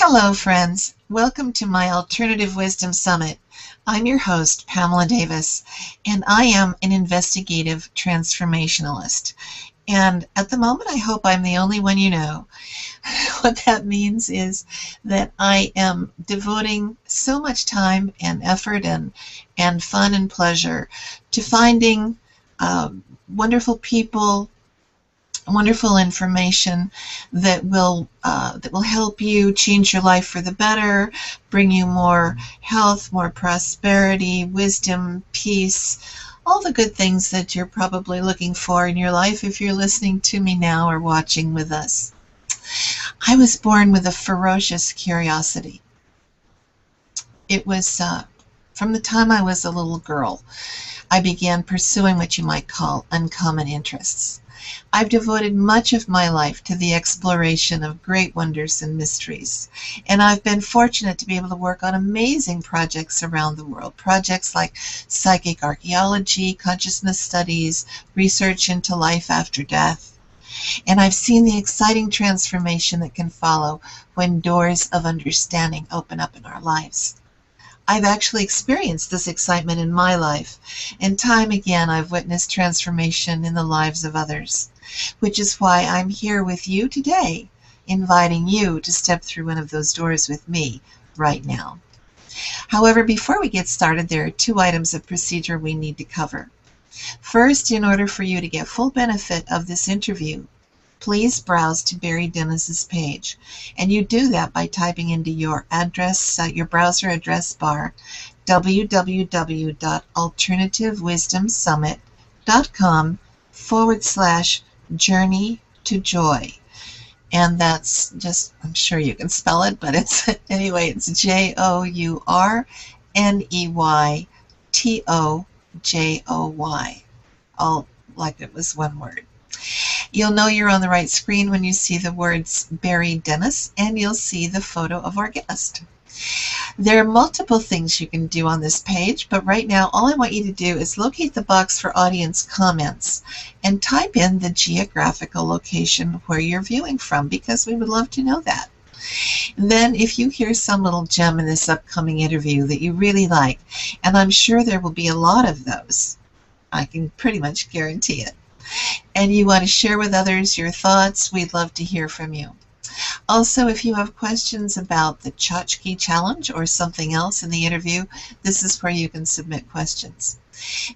Hello, friends. Welcome to my Alternative Wisdom Summit. I'm your host, Pamela Davis, and I am an investigative transformationalist. And at the moment, I hope I'm the only one you know. What that means is that I am devoting so much time and effort and fun and pleasure to finding wonderful people, wonderful information that will help you change your life for the better, bring you more health, more prosperity, wisdom, peace, all the good things that you're probably looking for in your life if you're listening to me now or watching with us. I was born with a ferocious curiosity. It was from the time I was a little girl, I began pursuing what you might call uncommon interests. I've devoted much of my life to the exploration of great wonders and mysteries, and I've been fortunate to be able to work on amazing projects around the world, projects like psychic archaeology, consciousness studies, research into life after death, and I've seen the exciting transformation that can follow when doors of understanding open up in our lives. I've actually experienced this excitement in my life, and time again I've witnessed transformation in the lives of others, which is why I'm here with you today, inviting you to step through one of those doors with me right now. However, before we get started, there are two items of procedure we need to cover. First, in order for you to get full benefit of this interview, please browse to Barry Dennis's page, and you do that by typing into your address, your browser address bar, www.alternativewisdomsummit.com/journey to joy. And that's just, I'm sure you can spell it, but it's anyway, it's JOURNEYTOJOY, all like it was one word. You'll know you're on the right screen when you see the words Barry Dennis, and you'll see the photo of our guest. There are multiple things you can do on this page, but right now all I want you to do is locate the box for audience comments and type in the geographical location where you're viewing from, because we would love to know that. And then if you hear some little gem in this upcoming interview that you really like, and I'm sure there will be a lot of those, I can pretty much guarantee it, and you want to share with others your thoughts, we'd love to hear from you. Also, if you have questions about the Chotchky challenge or something else in the interview, this is where you can submit questions.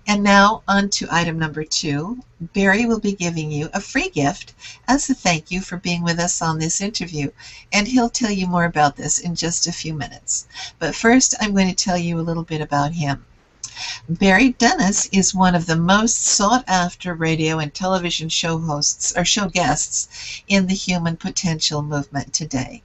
And now on to item number 2. Barry will be giving you a free gift as a thank you for being with us on this interview, and he'll tell you more about this in just a few minutes. But first, I'm going to tell you a little bit about him. Barry Dennis is one of the most sought-after radio and television show hosts or show guests in the human potential movement today.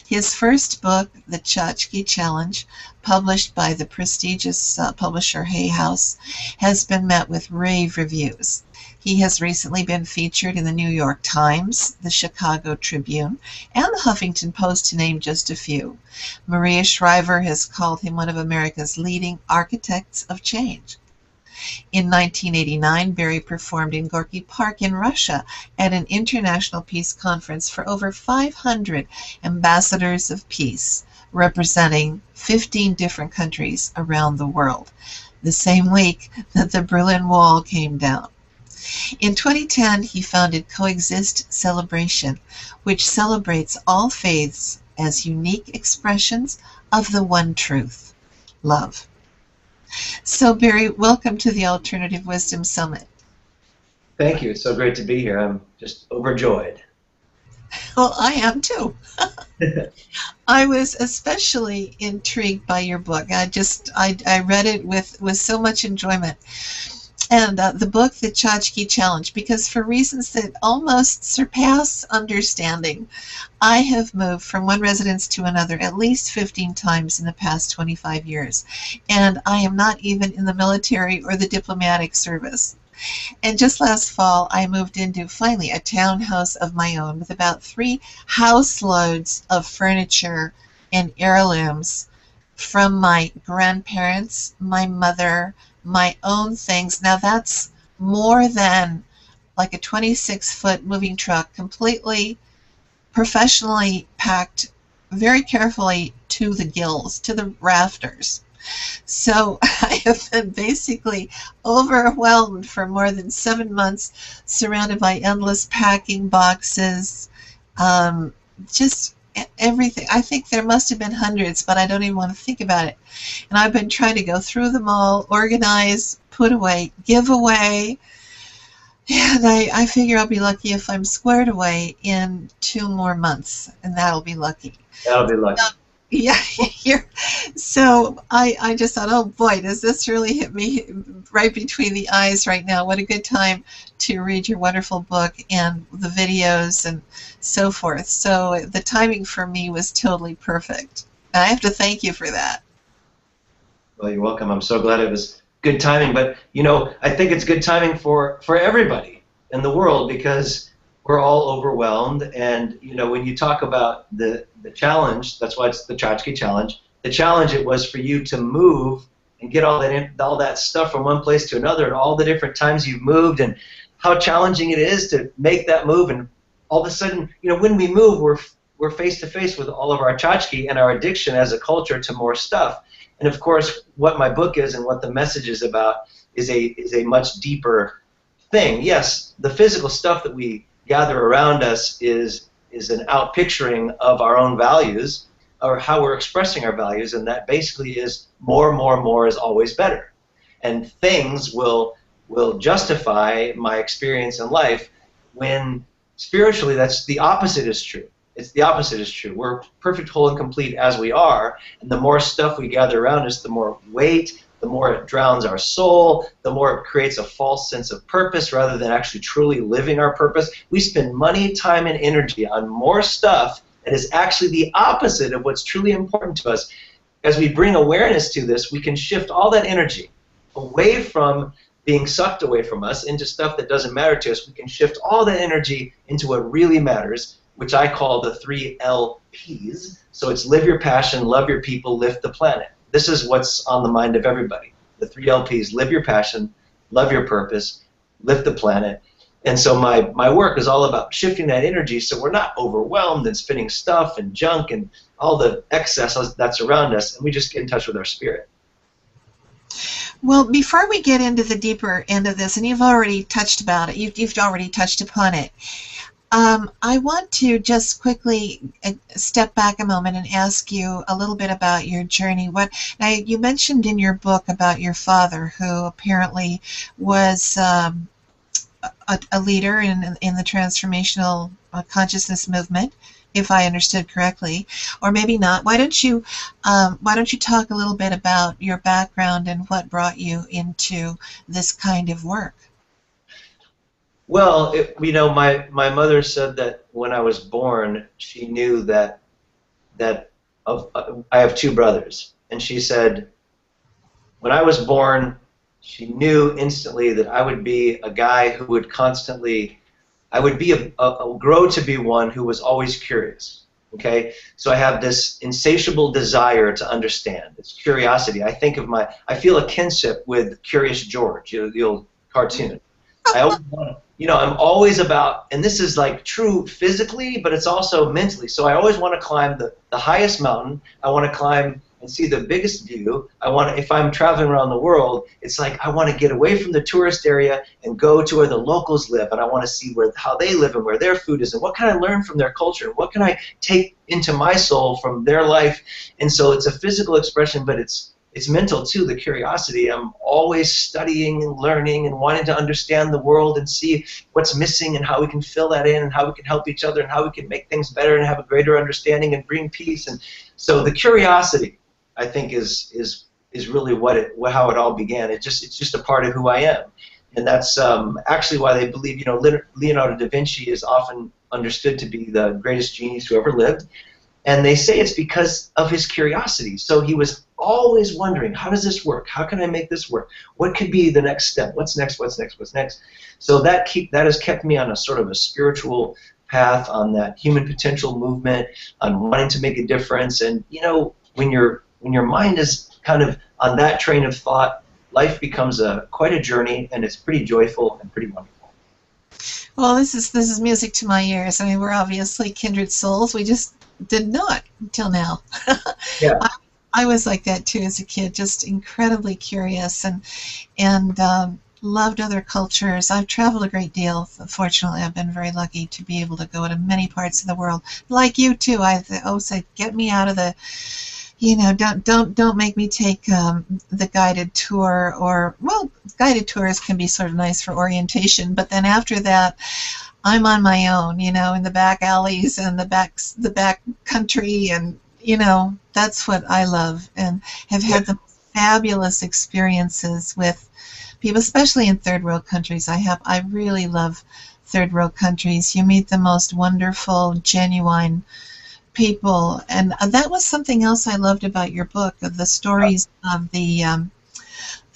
His first book, The Chotchky Challenge, published by the prestigious publisher Hay House, has been met with rave reviews. He has recently been featured in the New York Times, the Chicago Tribune, and the Huffington Post, to name just a few. Maria Schriver has called him one of America's leading architects of change. In 1989, Barry performed in Gorky Park in Russia at an international peace conference for over 500 ambassadors of peace, representing 15 different countries around the world, the same week that the Berlin Wall came down. In 2010, he founded Coexist Celebration, which celebrates all faiths as unique expressions of the one truth, love. So, Barry, welcome to the Alternative Wisdom Summit. Thank you. It's so great to be here. I'm just overjoyed. Well, I am too. I was especially intrigued by your book. I read it with so much enjoyment. And the book, The Chotchky Challenge, because for reasons that almost surpass understanding, I have moved from one residence to another at least 15 times in the past 25 years. And I am not even in the military or the diplomatic service. And just last fall, I moved into, finally, a townhouse of my own with about 3 house loads of furniture and heirlooms from my grandparents, my mother, my own things. Now that's more than like a 26-foot moving truck, completely professionally packed very carefully to the gills, to the rafters. So I have been basically overwhelmed for more than 7 months, surrounded by endless packing boxes, um, just everything. I think there must have been hundreds, but I don't even want to think about it. And I've been trying to go through them all, organize, put away, give away. And I figure I'll be lucky if I'm squared away in 2 more months, and that'll be lucky. That'll be lucky. Yeah, so I just thought, oh boy, does this really hit me right between the eyes right now? What a good time to read your wonderful book and the videos and so forth. So the timing for me was totally perfect. And I have to thank you for that. Well, you're welcome. I'm so glad it was good timing. But, you know, I think it's good timing for everybody in the world, because we're all overwhelmed. And, you know, when you talk about the challenge, that's why it's the Chotchky challenge. The challenge, it was for you to move and get all that stuff from one place to another, and all the different times you've moved, and how challenging it is to make that move. And all of a sudden, you know, when we move, we're face to face with all of our Chotchky and our addiction as a culture to more stuff. And of course, what my book is and what the message is about is a much deeper thing. Yes, the physical stuff that we gather around us is an outpicturing of our own values, or how we're expressing our values, and that basically is more is always better. And things will justify my experience in life, when spiritually that's the opposite is true. It's the opposite is true. We're perfect, whole, and complete as we are, and the more stuff we gather around us, the more weight, the more it drowns our soul, the more it creates a false sense of purpose rather than actually truly living our purpose. We spend money, time, and energy on more stuff that is actually the opposite of what's truly important to us. As we bring awareness to this, we can shift all that energy away from being sucked away from us into stuff that doesn't matter to us. We can shift all that energy into what really matters, which I call the 3 LPs. So it's live your passion, love your people, lift the planet. This is what's on the mind of everybody. The 3 LPs: live your passion, love your purpose, lift the planet. And so my work is all about shifting that energy so we're not overwhelmed and spinning stuff and junk and all the excess that's around us, and we just get in touch with our spirit. Well, before we get into the deeper end of this, and you've already touched about it, you've already touched upon it, I want to just quickly step back a moment and ask you a little bit about your journey. Now, you mentioned in your book about your father, who apparently was a leader in the transformational consciousness movement, if I understood correctly, or maybe not. Why don't you talk a little bit about your background and what brought you into this kind of work? Well, you know, my mother said that when I was born, she knew that I have 2 brothers, and she said when I was born, she knew instantly that I would be a guy who would constantly, I would be grow to be one who was always curious. Okay, so I have this insatiable desire to understand. It's curiosity. I feel a kinship with Curious George, the old cartoon. I always want to, you know, I'm always about, and this is like true physically, but it's also mentally. So I always want to climb the highest mountain. I want to climb and see the biggest view. If I'm traveling around the world, it's like I want to get away from the tourist area and go to where the locals live, and I want to see how they live and where their food is, and what can I learn from their culture, and what can I take into my soul from their life. And so it's a physical expression, but it's mental too, the curiosity. I'm always studying and learning and wanting to understand the world and see what's missing and how we can fill that in and how we can help each other and how we can make things better and have a greater understanding and bring peace. And so the curiosity, I think, is really how it all began. It's just a part of who I am. And that's actually why they believe, you know, Leonardo da Vinci is often understood to be the greatest genius who ever lived. And they say it's because of his curiosity. So he was always wondering, how does this work? How can I make this work? What could be the next step? What's next? What's next? What's next? So that has kept me on a sort of a spiritual path, on that human potential movement, on wanting to make a difference. And you know, when your mind is kind of on that train of thought, life becomes quite a journey, and it's pretty joyful and pretty wonderful. Well, this is music to my ears. I mean, we're obviously kindred souls. We just did not until now. Yeah. I was like that too as a kid, just incredibly curious and loved other cultures. I've traveled a great deal. Fortunately, I've been very lucky to be able to go to many parts of the world. Like you too, I always say, get me out of the, don't make me take the guided tour. Or, well, guided tours can be sort of nice for orientation, but then after that, I'm on my own, in the back alleys and the back country, and that's what I love, and have had the fabulous experiences with people, especially in third world countries. I really love third world countries. You meet the most wonderful, genuine people, and that was something else I loved about your book, of the stories of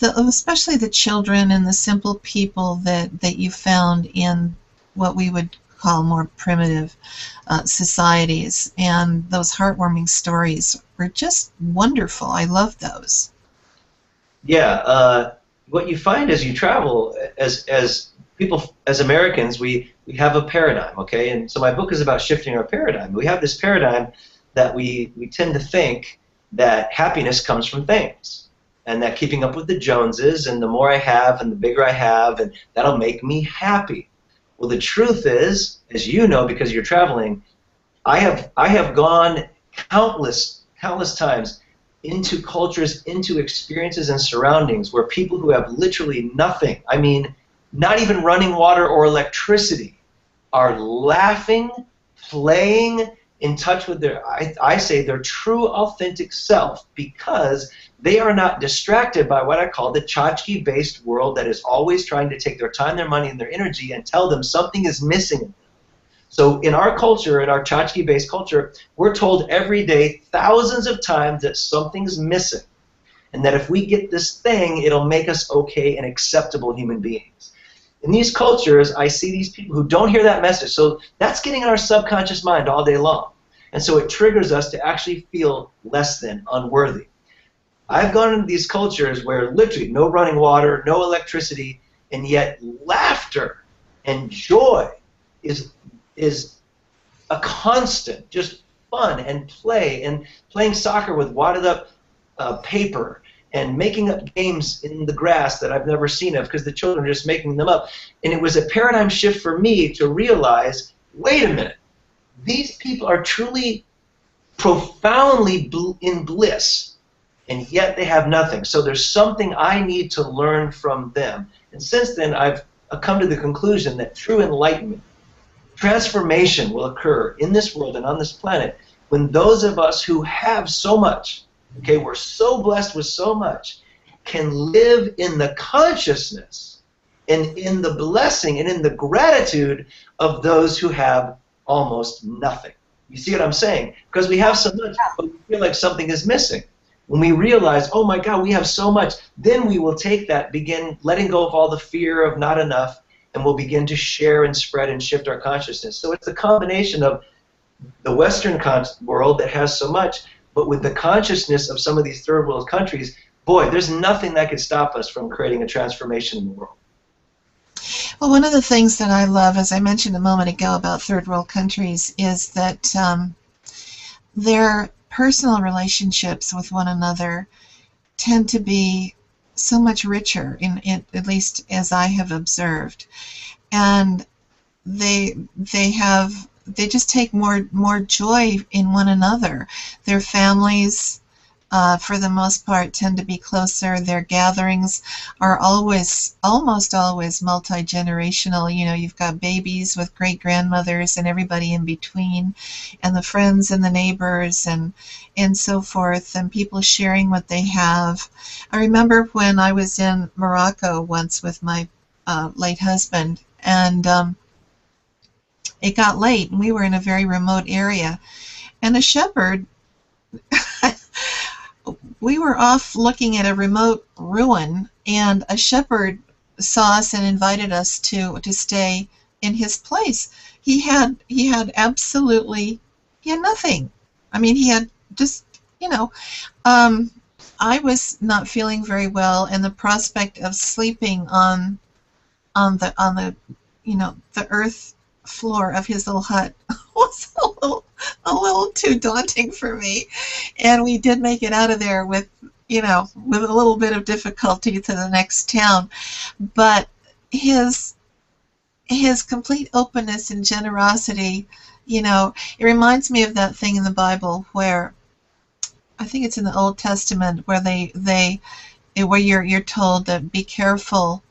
especially the children and the simple people that you found in what we would call more primitive societies, and those heartwarming stories were just wonderful. I love those. Yeah, what you find as you travel, as people, as Americans, we have a paradigm, okay? And so my book is about shifting our paradigm. We have this paradigm that we tend to think that happiness comes from things, and that keeping up with the Joneses, and the more I have and the bigger I have, and that'll make me happy. Well, the truth is, as you know, because you're traveling, I have gone countless times into cultures, into experiences and surroundings where people who have literally nothing, I mean, not even running water or electricity, are laughing, playing, in touch with their, I say, their true authentic self, because they are not distracted by what I call the Chotchky-based world that is always trying to take their time, their money, and their energy and tell them something is missing. So in our culture, in our Chotchky-based culture, we're told every day thousands of times that something's missing, and that if we get this thing, it'll make us okay and acceptable human beings. In these cultures, I see these people who don't hear that message, so that's getting in our subconscious mind all day long. And so it triggers us to actually feel less than, unworthy. I've gone into these cultures where literally no running water, no electricity, and yet laughter and joy is a constant, just fun and play, and playing soccer with wadded up paper, and making up games in the grass that I've never seen of because the children are just making them up. And it was a paradigm shift for me to realize, wait a minute, these people are truly profoundly in bliss, and yet they have nothing. So there's something I need to learn from them. And since then, I've come to the conclusion that true enlightenment, transformation will occur in this world and on this planet when those of us who have so much, okay, we're so blessed with so much, can live in the consciousness and in the blessing and in the gratitude of those who have almost nothing. You see what I'm saying? Because we have so much, but we feel like something is missing. When we realize, oh my God, we have so much, then we will take that, begin letting go of all the fear of not enough, and we'll begin to share and spread and shift our consciousness. So it's a combination of the Western world that has so much, but with the consciousness of some of these third world countries, boy, there's nothing that could stop us from creating a transformation in the world. Well, one of the things that I love, as I mentioned a moment ago about third world countries, is that their personal relationships with one another tend to be so much richer, at least as I have observed, and they just take more joy in one another. Their families, for the most part, tend to be closer. Their gatherings are almost always multi-generational. You know, you've got babies with great-grandmothers and everybody in between, and the friends and the neighbors and so forth, and people sharing what they have. I remember when I was in Morocco once with my late husband, and it got late, and we were in a very remote area, and a shepherd we were off looking at a remote ruin, and a shepherd saw us and invited us to stay in his place. He had absolutely, he had nothing. I mean, he had just, I was not feeling very well, and the prospect of sleeping on the the earth floor of his little hut was a little a little too daunting for me. And we did make it out of there with, with a little bit of difficulty to the next town. But his complete openness and generosity, it reminds me of that thing in the Bible where I think it's in the Old Testament where where you're told that be careful,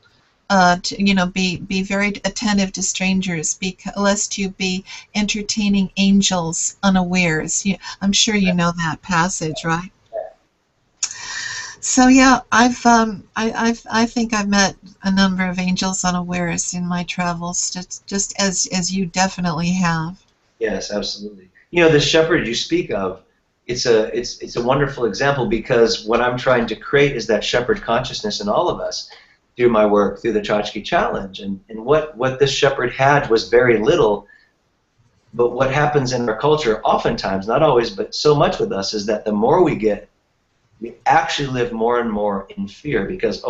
be very attentive to strangers, lest you be entertaining angels unawares. I'm sure you know that passage, right? So yeah, I think I've met a number of angels unawares in my travels, just as you definitely have. Yes, absolutely. The shepherd you speak of, it's a wonderful example, because what I'm trying to create is that shepherd consciousness in all of us through my work, through the Chotchky Challenge. And what this shepherd had was very little, but what happens in our culture, oftentimes, not always, but so much with us, is that the more we get, we actually live more and more in fear, because,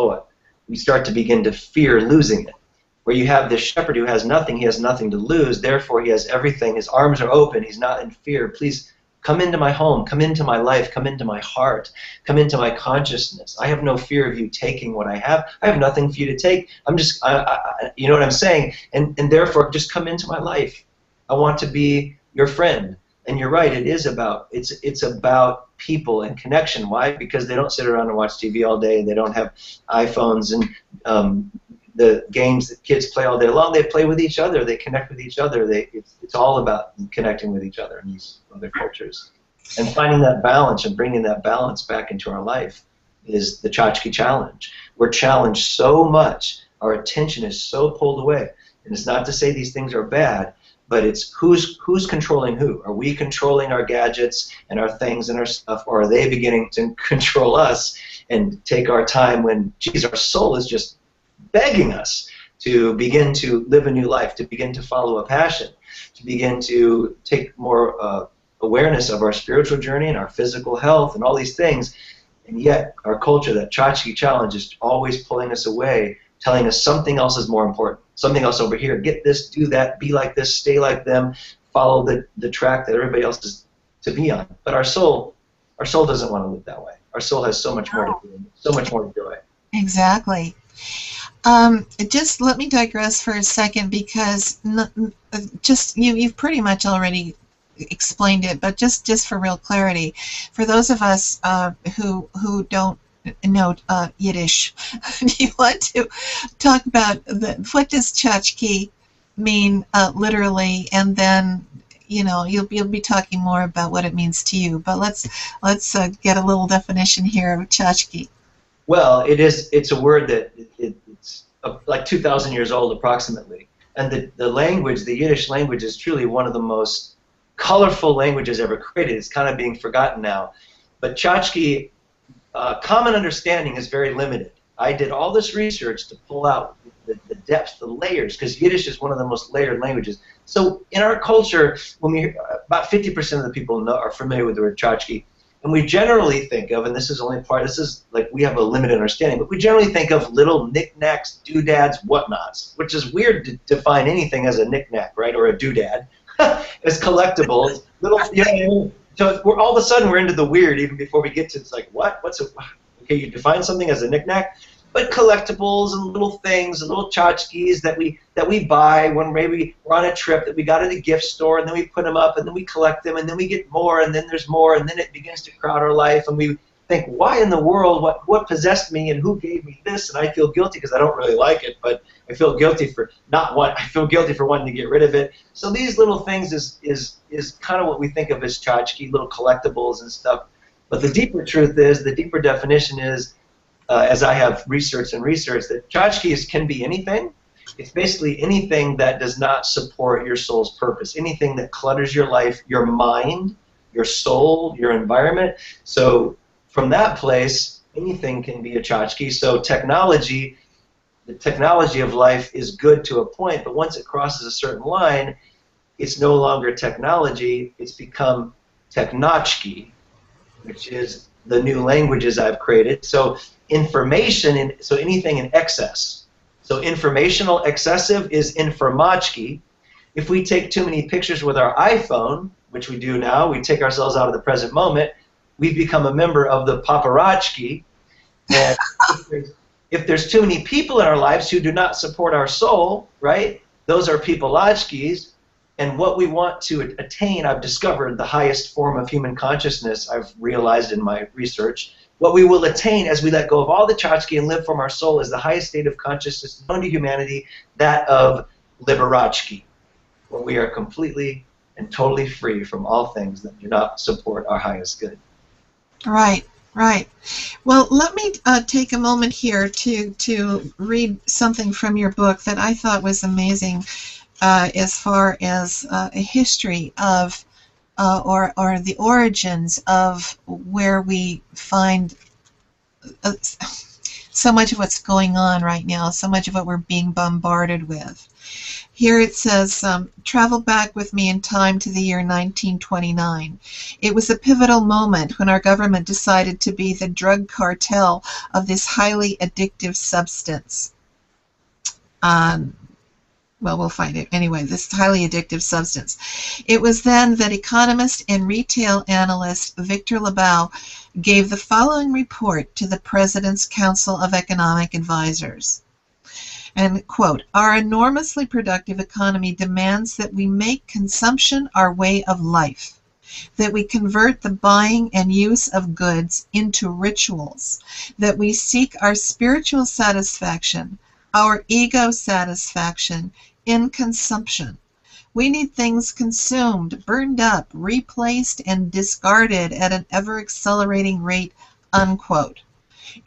we start to begin to fear losing it. Where you have this shepherd who has nothing, he has nothing to lose, therefore he has everything, his arms are open, he's not in fear. Please come into my home, come into my life, come into my heart, come into my consciousness. I have no fear of you taking what I have nothing for you to take. I'm just, you know what I'm saying? And therefore, just come into my life. I want to be your friend. And you're right, it is about, it's about people and connection. Why? Because they don't sit around and watch TV all day, they don't have iPhones and the games that kids play all day long. They play with each other, they connect with each other. It's all about connecting with each other in these other cultures. And finding that balance and bringing that balance back into our life is the Chotchky Challenge. We're challenged so much, our attention is so pulled away. And it's not to say these things are bad, but it's who's controlling who? Are we controlling our gadgets and our things and our stuff, or are they beginning to control us and take our time when, geez, our soul is just begging us to begin to live a new life, to begin to follow a passion, to begin to take more awareness of our spiritual journey and our physical health and all these things. And yet our culture, that Chotchky Challenge, is always pulling us away, telling us something else is more important, something else over here, get this, do that, be like this, stay like them, follow the track that everybody else is to be on. But our soul doesn't want to live that way. Our soul has so much more to do, so much more to joy. Exactly. Just let me digress for a second, because you've pretty much already explained it, but just for real clarity, for those of us who don't know Yiddish, do you want to talk about what does Chotchky mean literally, and then you'll be talking more about what it means to you. But let's get a little definition here of Chotchky. Well, it's a word that it's like 2,000 years old approximately, and the language, the Yiddish language, is truly one of the most colorful languages ever created. It's kind of being forgotten now, but Chotchky, common understanding is very limited. I did all this research to pull out the depth, the layers, because Yiddish is one of the most layered languages. So in our culture, about 50% of the people are familiar with the word Chotchky, and we generally think of, and this is like we have a limited understanding, but we generally think of little knickknacks, doodads, whatnots, which is weird to define anything as a knickknack, right, or a doodad. It's collectibles, little, so all of a sudden we're into the weird even before we get to, it's like, what? Okay, you define something as a knickknack, but collectibles and little things, and little tchotchkes that we buy when maybe we're on a trip that we got at a gift store, and then we put them up, and then we collect them, and then we get more, and then there's more, and then it begins to crowd our life, and we think, why in the world, what possessed me, and who gave me this? And I feel guilty because I don't really like it, but I feel guilty for wanting to get rid of it. So these little things is kind of what we think of as tchotchke, little collectibles and stuff. But the deeper truth is, the deeper definition is, as I have researched, that tchotchkes can be anything. It's basically anything that does not support your soul's purpose, anything that clutters your life, your mind, your soul, your environment. So from that place, anything can be a tchotchke. So the technology of life is good to a point, but once it crosses a certain line, it's no longer technology, it's become technochky, which is the new languages I've created. So information, so anything in excess. So informational excessive is informachki. If we take too many pictures with our iPhone, which we do now, we take ourselves out of the present moment, we become a member of the paparazzi. And if there's too many people in our lives who do not support our soul, right, those are peopleotchkis. And what we want to attain, I've discovered the highest form of human consciousness, I've realized in my research. What we will attain as we let go of all the Chotchky and live from our soul is the highest state of consciousness known to humanity, that of Liberachki, where we are completely and totally free from all things that do not support our highest good. Right, right. Well, let me take a moment here to read something from your book that I thought was amazing as far as a history of or the origins of where we find so much of what's going on right now, so much of what we're being bombarded with. Here it says, travel back with me in time to the year 1929. It was a pivotal moment when our government decided to be the drug cartel of this highly addictive substance. Well, we'll find it anyway, this highly addictive substance. It was then that economist and retail analyst Victor Lebau gave the following report to the President's Council of Economic Advisors. And, quote, our enormously productive economy demands that we make consumption our way of life, that we convert the buying and use of goods into rituals, that we seek our spiritual satisfaction, our ego satisfaction in consumption. We need things consumed, burned up, replaced, and discarded at an ever-accelerating rate, unquote.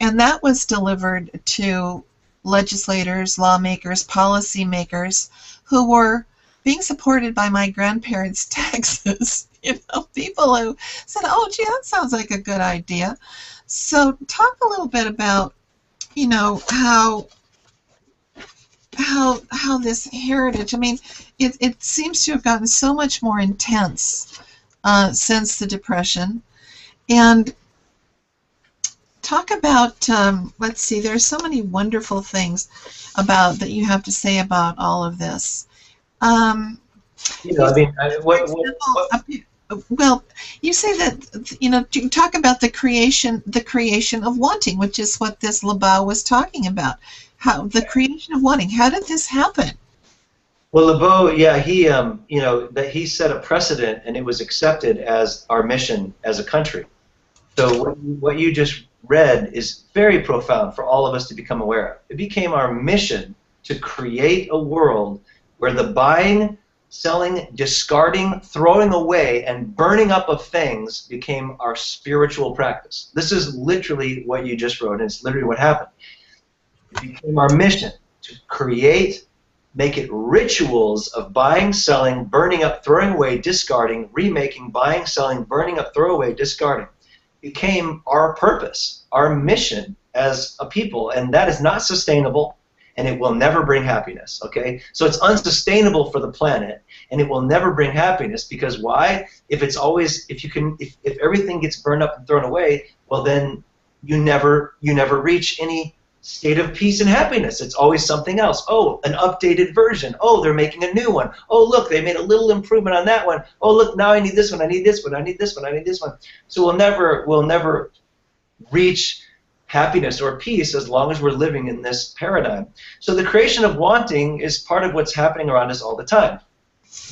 And that was delivered to legislators, lawmakers, policymakers who were being supported by my grandparents' taxes. You know, people who said, oh, gee, that sounds like a good idea. So talk a little bit about, you know, how this heritage, I mean, it seems to have gotten so much more intense since the Depression. And talk about, let's see, there's so many wonderful things about that you have to say about all of this. You know, I mean, well, you say that, you know, you talk about the creation of wanting, which is what this Lebau was talking about. How the creation of wanting. How did this happen? Well, Lebau, yeah, he, you know, that he set a precedent, and it was accepted as our mission as a country. So what you just read is very profound for all of us to become aware of. It became our mission to create a world where the buying, selling, discarding, throwing away, and burning up of things became our spiritual practice. This is literally what you just wrote, and it's literally what happened. It became our mission to create, make it rituals of buying, selling, burning up, throwing away, discarding, remaking, buying, selling, burning up, throw away, discarding. It became our purpose, our mission as a people, and that is not sustainable, and it will never bring happiness, okay? So it's unsustainable for the planet, and it will never bring happiness, because why? If it's always, if everything gets burned up and thrown away, well then you never reach any state of peace and happiness. It's always something else. Oh, an updated version. Oh, they're making a new one. Oh, look, they made a little improvement on that one. Oh, look, now I need this one. I need this one. I need this one. I need this one. So we'll never reach happiness or peace as long as we're living in this paradigm. So the creation of wanting is part of what's happening around us all the time.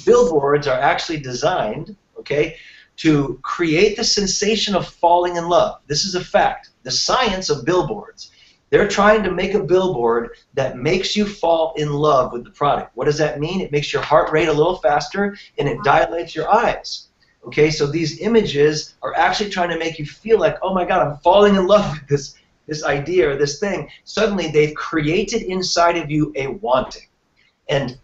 Billboards are actually designed, okay, to create the sensation of falling in love. This is a fact. The science of billboards. They're trying to make a billboard that makes you fall in love with the product. What does that mean? It makes your heart rate a little faster, and it dilates your eyes. Okay, so these images are actually trying to make you feel like, oh my God, I'm falling in love with this idea or this thing. Suddenly they've created inside of you a wanting. And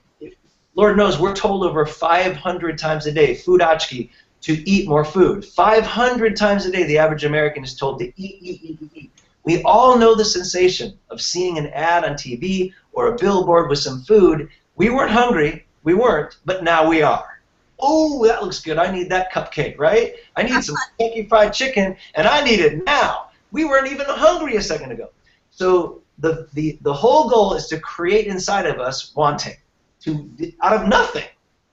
Lord knows we're told over 500 times a day, foodachki, to eat more food. 500 times a day the average American is told to eat. We all know the sensation of seeing an ad on TV or a billboard with some food. We weren't hungry, we weren't, but now we are. Oh, that looks good, I need that cupcake, right? I need some Kentucky Fried Chicken, and I need it now. We weren't even hungry a second ago. So the whole goal is to create inside of us wanting, out of nothing.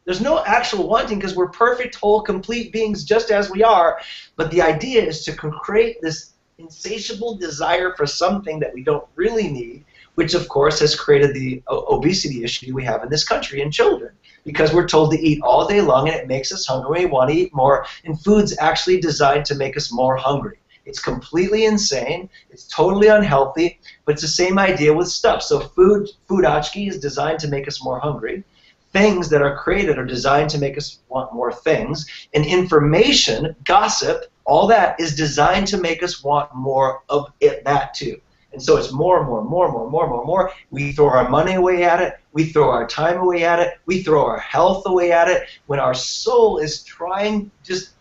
There's no actual wanting because we're perfect, whole, complete beings just as we are. But the idea is to create this insatiable desire for something that we don't really need, which of course has created the obesity issue we have in this country in children, because we're told to eat all day long and it makes us hungry. We want to eat more, and food's actually designed to make us more hungry. It's completely insane. It's totally unhealthy, but it's the same idea with stuff. So Chotchky is designed to make us more hungry. Things that are created are designed to make us want more things. And information, gossip, all that is designed to make us want more of that too. And so it's more and more and more and more and more and more and more. We throw our money away at it. We throw our time away at it. We throw our health away at it. When our soul is trying just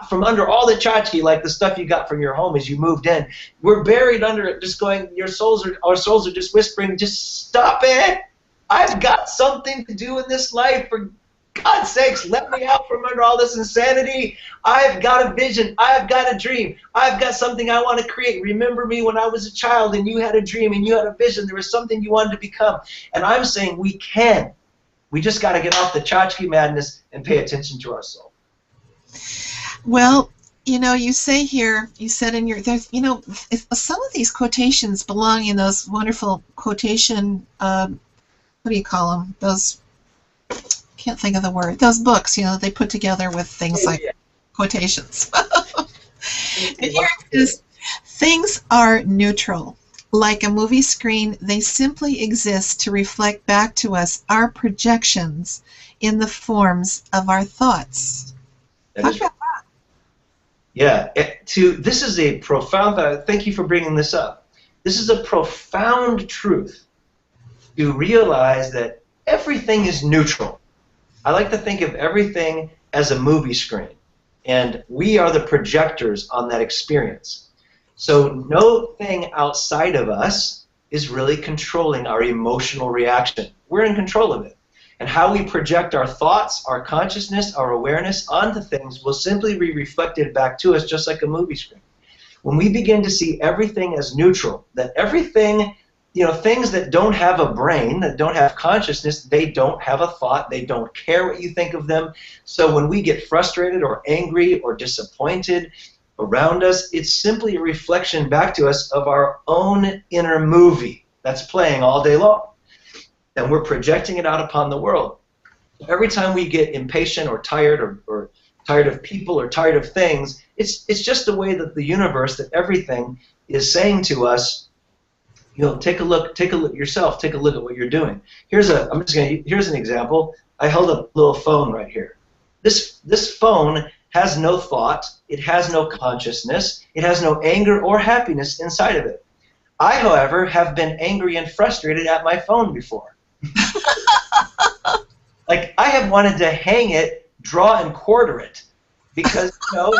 from under all the tchotchke, like the stuff you got from your home as you moved in, we're buried under it, just going, our souls are just whispering, just stop it. I've got something to do in this life. For God's sakes, let me out from under all this insanity. I've got a vision. I've got a dream. I've got something I want to create. Remember me when I was a child and you had a dream and you had a vision. There was something you wanted to become. And I'm saying we can. We just got to get off the tchotchke madness and pay attention to our soul. Well, you know, you say here, you said in your, there's, you know, some of these quotations belong in those wonderful quotation, what do you call them? Those, can't think of the word. Those books, you know, they put together with things like quotations. And here it is, things are neutral. Like a movie screen, they simply exist to reflect back to us our projections in the forms of our thoughts. Talk about that. Yeah, this is a profound, thank you for bringing this up. This is a profound truth to realize that everything is neutral. I like to think of everything as a movie screen, and we are the projectors on that experience. So no thing outside of us is really controlling our emotional reaction. We're in control of it. And how we project our thoughts, our consciousness, our awareness onto things will simply be reflected back to us just like a movie screen. When we begin to see everything as neutral, that everything, you know, things that don't have a brain, that don't have consciousness, they don't have a thought, they don't care what you think of them. So when we get frustrated or angry or disappointed around us, it's simply a reflection back to us of our own inner movie that's playing all day long. And we're projecting it out upon the world. Every time we get impatient or tired or tired of people or tired of things, it's just the way that the universe, that everything is saying to us, you know, take a look yourself, take a look at what you're doing. Here's an example. I held a little phone right here. This phone has no thought, it has no consciousness, it has no anger or happiness inside of it. I, however, have been angry and frustrated at my phone before. Like, I have wanted to hang it, draw and quarter it, because, you know,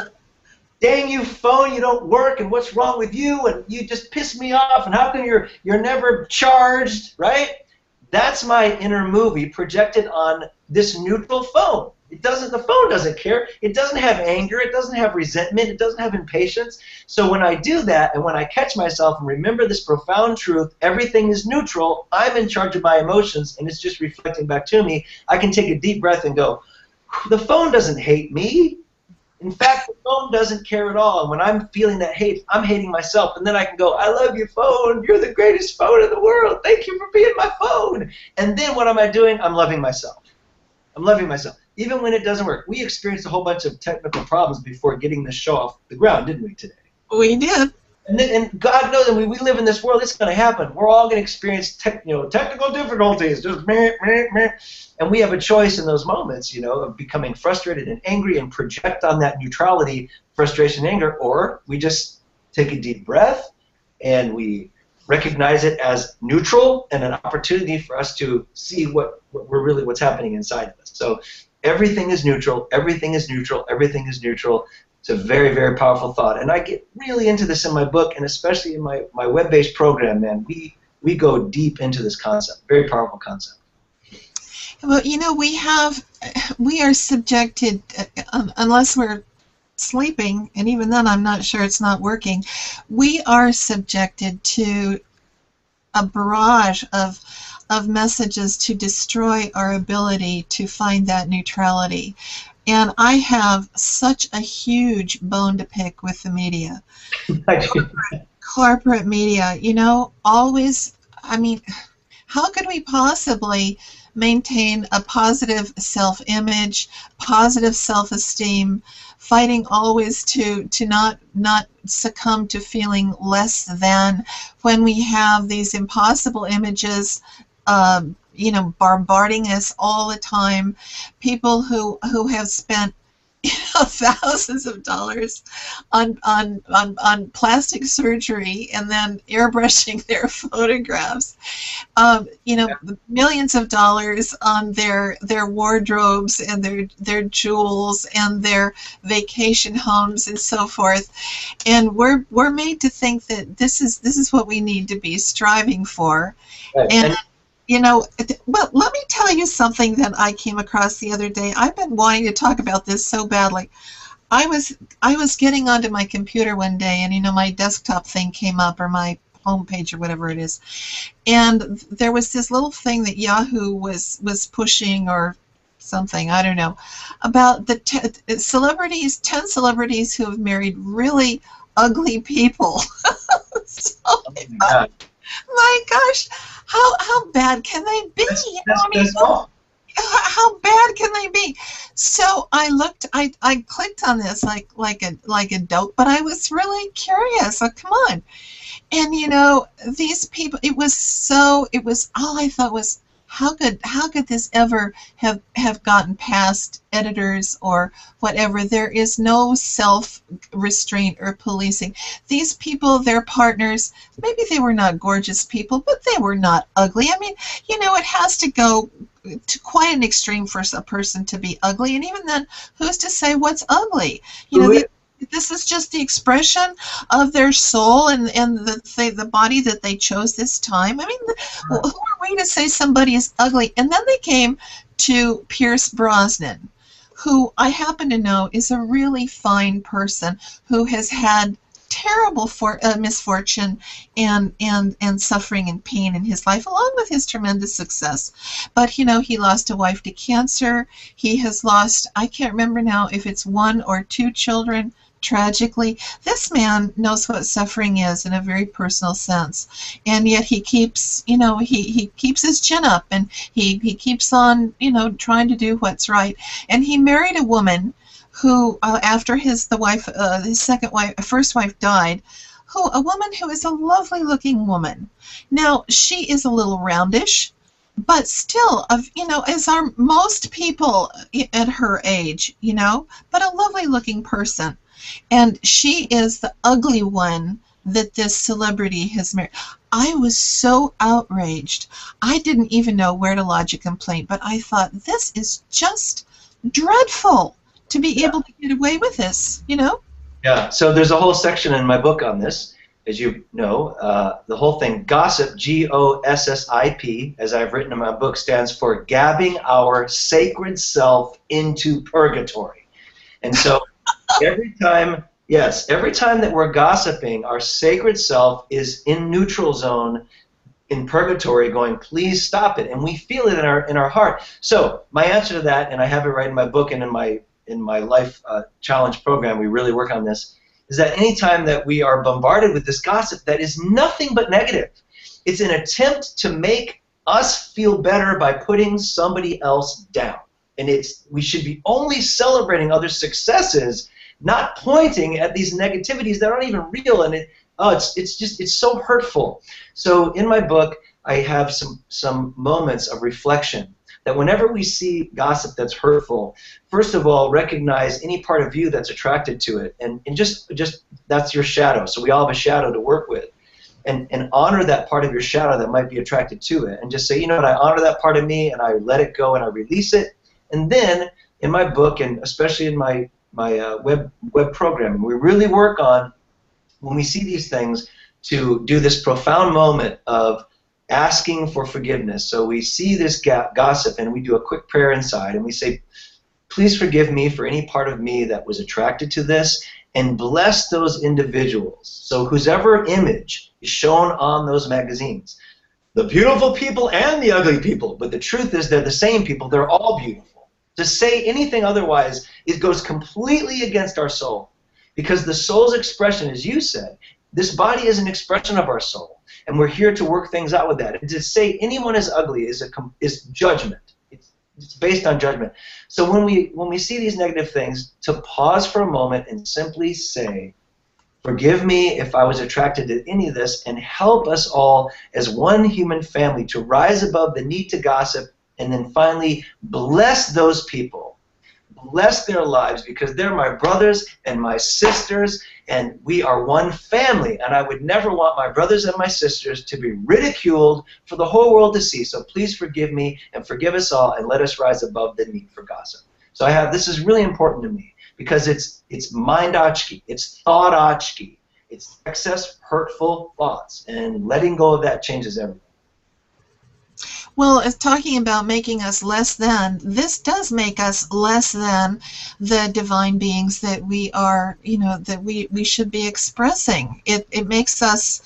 dang you phone, you don't work, and what's wrong with you, and you just piss me off, and how come you're never charged, right? That's my inner movie projected on this neutral phone. The phone doesn't care. It doesn't have anger. It doesn't have resentment. It doesn't have impatience. So when I do that, and when I catch myself and remember this profound truth, everything is neutral, I'm in charge of my emotions, and it's just reflecting back to me, I can take a deep breath and go, the phone doesn't hate me. In fact, the phone doesn't care at all. And when I'm feeling that hate, I'm hating myself. And then I can go, I love you, phone. You're the greatest phone in the world. Thank you for being my phone. And then what am I doing? I'm loving myself. I'm loving myself. Even when it doesn't work. We experienced a whole bunch of technical problems before getting this show off the ground, didn't we, today? We did. And God knows that when we live in this world, it's going to happen. We're all going to experience technical difficulties. Just meh, meh, meh. And we have a choice in those moments, you know, of becoming frustrated and angry and project on that neutrality, frustration, anger, or we just take a deep breath and we recognize it as neutral and an opportunity for us to see what's happening inside of us. So everything is neutral, everything is neutral, everything is neutral. It's a very, very powerful thought. And I get really into this in my book, and especially in my web-based program, man. We go deep into this concept, very powerful concept. Well, you know, we are subjected, unless we're sleeping, and even then I'm not sure it's not working, we are subjected to a barrage of of messages to destroy our ability to find that neutrality. And I have such a huge bone to pick with the media. Corporate media, you know, always, I mean, how could we possibly maintain a positive self-image, positive self-esteem, fighting always to not succumb to feeling less than when we have these impossible images, you know, bombarding us all the time, people who have spent thousands of dollars on plastic surgery and then airbrushing their photographs, you know, millions of dollars on their wardrobes and their jewels and their vacation homes and so forth, and we're made to think that this is what we need to be striving for. Right. And you know, well, let me tell you something that I came across the other day. I've been wanting to talk about this so badly. I was getting onto my computer one day, and you know, my desktop thing came up, or my home page, or whatever it is, and there was this little thing that Yahoo was pushing, or something, I don't know, about the 10 celebrities who have married really ugly people. So, my gosh, how bad can they be? How bad can they be? So I looked, I clicked on this like a dope, but I was really curious. Oh, come on. And you know, these people, it was all I thought was, how could this ever have gotten past editors or whatever? There is no self-restraint or policing. These people, their partners, maybe they were not gorgeous people, but they were not ugly. I mean, you know, it has to go to quite an extreme for a person to be ugly, and even then, who's to say what's ugly? You know, this is just the expression of their soul and the body that they chose this time. I mean, who are we to say somebody is ugly? And then they came to Pierce Brosnan, who I happen to know is a really fine person who has had terrible misfortune and suffering and pain in his life, along with his tremendous success. But you know, he lost a wife to cancer. He has lost, I can't remember now if it's 1 or 2 children, tragically. This man knows what suffering is in a very personal sense, and yet he keeps, you know, he keeps his chin up, and he keeps on, you know, trying to do what's right. And he married a woman who, after his first wife died, a woman who is a lovely looking woman. Now, she is a little roundish, but still, you know, as are most people at her age, you know, but a lovely looking person. And she is the ugly one that this celebrity has married. I was so outraged. I didn't even know where to lodge a complaint, but I thought, this is just dreadful to be able to get away with this, you know? Yeah, so there's a whole section in my book on this, as you know. The whole thing, gossip, G-O-S-S-I-P, as I've written in my book, stands for gabbing our sacred self into purgatory. And so every time that we're gossiping, our sacred self is in neutral zone, in purgatory, going, please stop it. And we feel it in our heart. So my answer to that, and I have it right in my book and in my life challenge program, we really work on this, is that anytime that we are bombarded with this gossip that is nothing but negative, it's an attempt to make us feel better by putting somebody else down. And we should be only celebrating other successes, not pointing at these negativities that aren't even real. And it's so hurtful. So in my book, I have some moments of reflection that whenever we see gossip that's hurtful, first of all, recognize any part of you that's attracted to it, and just that's your shadow. So we all have a shadow to work with, and honor that part of your shadow that might be attracted to it, and just say, you know what, I honor that part of me, and I let it go, and I release it. And then in my book, and especially in my web program, we really work on, when we see these things, to do this profound moment of asking for forgiveness. So we see this gossip, and we do a quick prayer inside, and we say, please forgive me for any part of me that was attracted to this, and bless those individuals. So whosever image is shown on those magazines, the beautiful people and the ugly people. But the truth is they're the same people. They're all beautiful. To say anything otherwise, it goes completely against our soul. Because the soul's expression, as you said, this body is an expression of our soul. And we're here to work things out with that. And to say anyone is ugly is judgment. It's based on judgment. So when we see these negative things, to pause for a moment and simply say, forgive me if I was attracted to any of this, and help us all as one human family to rise above the need to gossip, and then finally bless those people. Bless their lives, because they're my brothers and my sisters, and we are one family, and I would never want my brothers and my sisters to be ridiculed for the whole world to see. So please forgive me and forgive us all, and let us rise above the need for gossip. So this is really important to me, because it's mind-ochky, it's thought-ochky, it's excess hurtful thoughts, and letting go of that changes everything. Well, it's talking about making us less than. This does make us less than the divine beings that we are, that we should be expressing. It makes us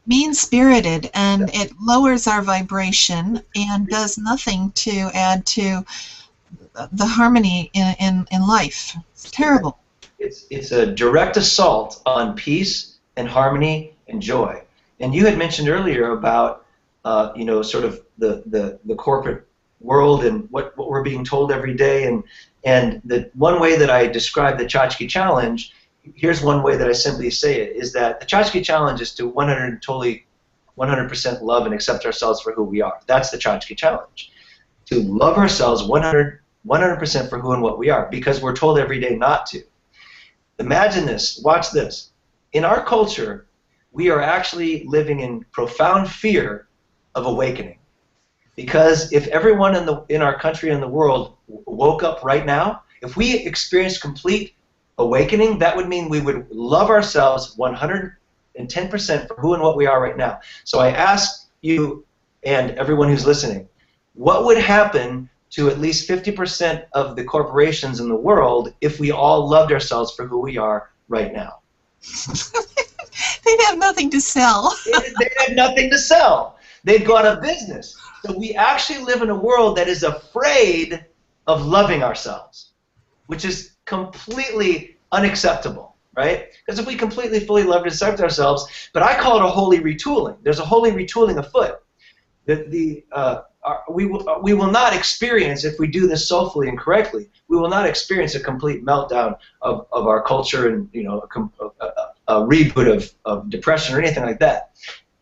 mean-spirited, and it lowers our vibration and does nothing to add to the harmony in life. It's terrible. It's a direct assault on peace and harmony and joy. And you had mentioned earlier about sort of the corporate world and what we're being told every day. And the one way that I describe the Chotchky Challenge, here's one way that I simply say it, is that the Chotchky Challenge is to 100% love and accept ourselves for who we are. That's the Chotchky Challenge. To love ourselves 100% for who and what we are, because we're told every day not to. Imagine this. Watch this. In our culture, we are actually living in profound fear of awakening, because if everyone in our country and the world woke up right now, if we experienced complete awakening, that would mean we would love ourselves 110% for who and what we are right now. So I ask you and everyone who's listening, what would happen to at least 50% of the corporations in the world if we all loved ourselves for who we are right now? They'd have nothing to sell. They'd have nothing to sell. They'd go out of business. So we actually live in a world that is afraid of loving ourselves, which is completely unacceptable, right? Because if we completely, fully love and accept ourselves, but I call it a holy retooling. There's a holy retooling afoot. We will not experience, if we do this soulfully and correctly, we will not experience a complete meltdown of our culture and a reboot of depression or anything like that.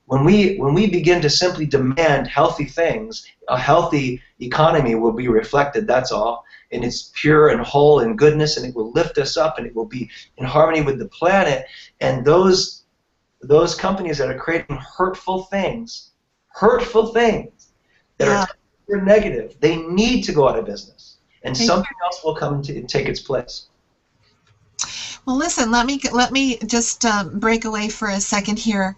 When we begin to simply demand healthy things, a healthy economy will be reflected, that's all. And it's pure and whole and goodness, and it will lift us up, and it will be in harmony with the planet. And those companies that are creating hurtful things that are negative, they need to go out of business. And something else will come to take its place. Well, listen, let me just break away for a second here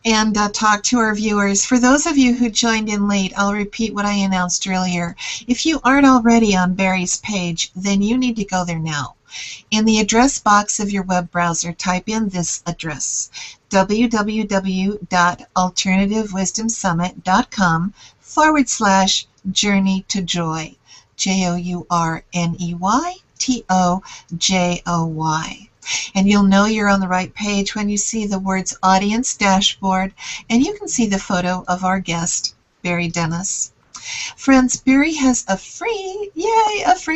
and talk to our viewers. For those of you who joined in late, I'll repeat what I announced earlier. If you aren't already on Barry's page, then you need to go there now. In the address box of your web browser, type in this address, www.alternativewisdomsummit.com/journey to joy, JOURNEYTOJOY. And you'll know you're on the right page when you see the words Audience Dashboard, and you can see the photo of our guest, Barry Dennis. Friends, Barry has a free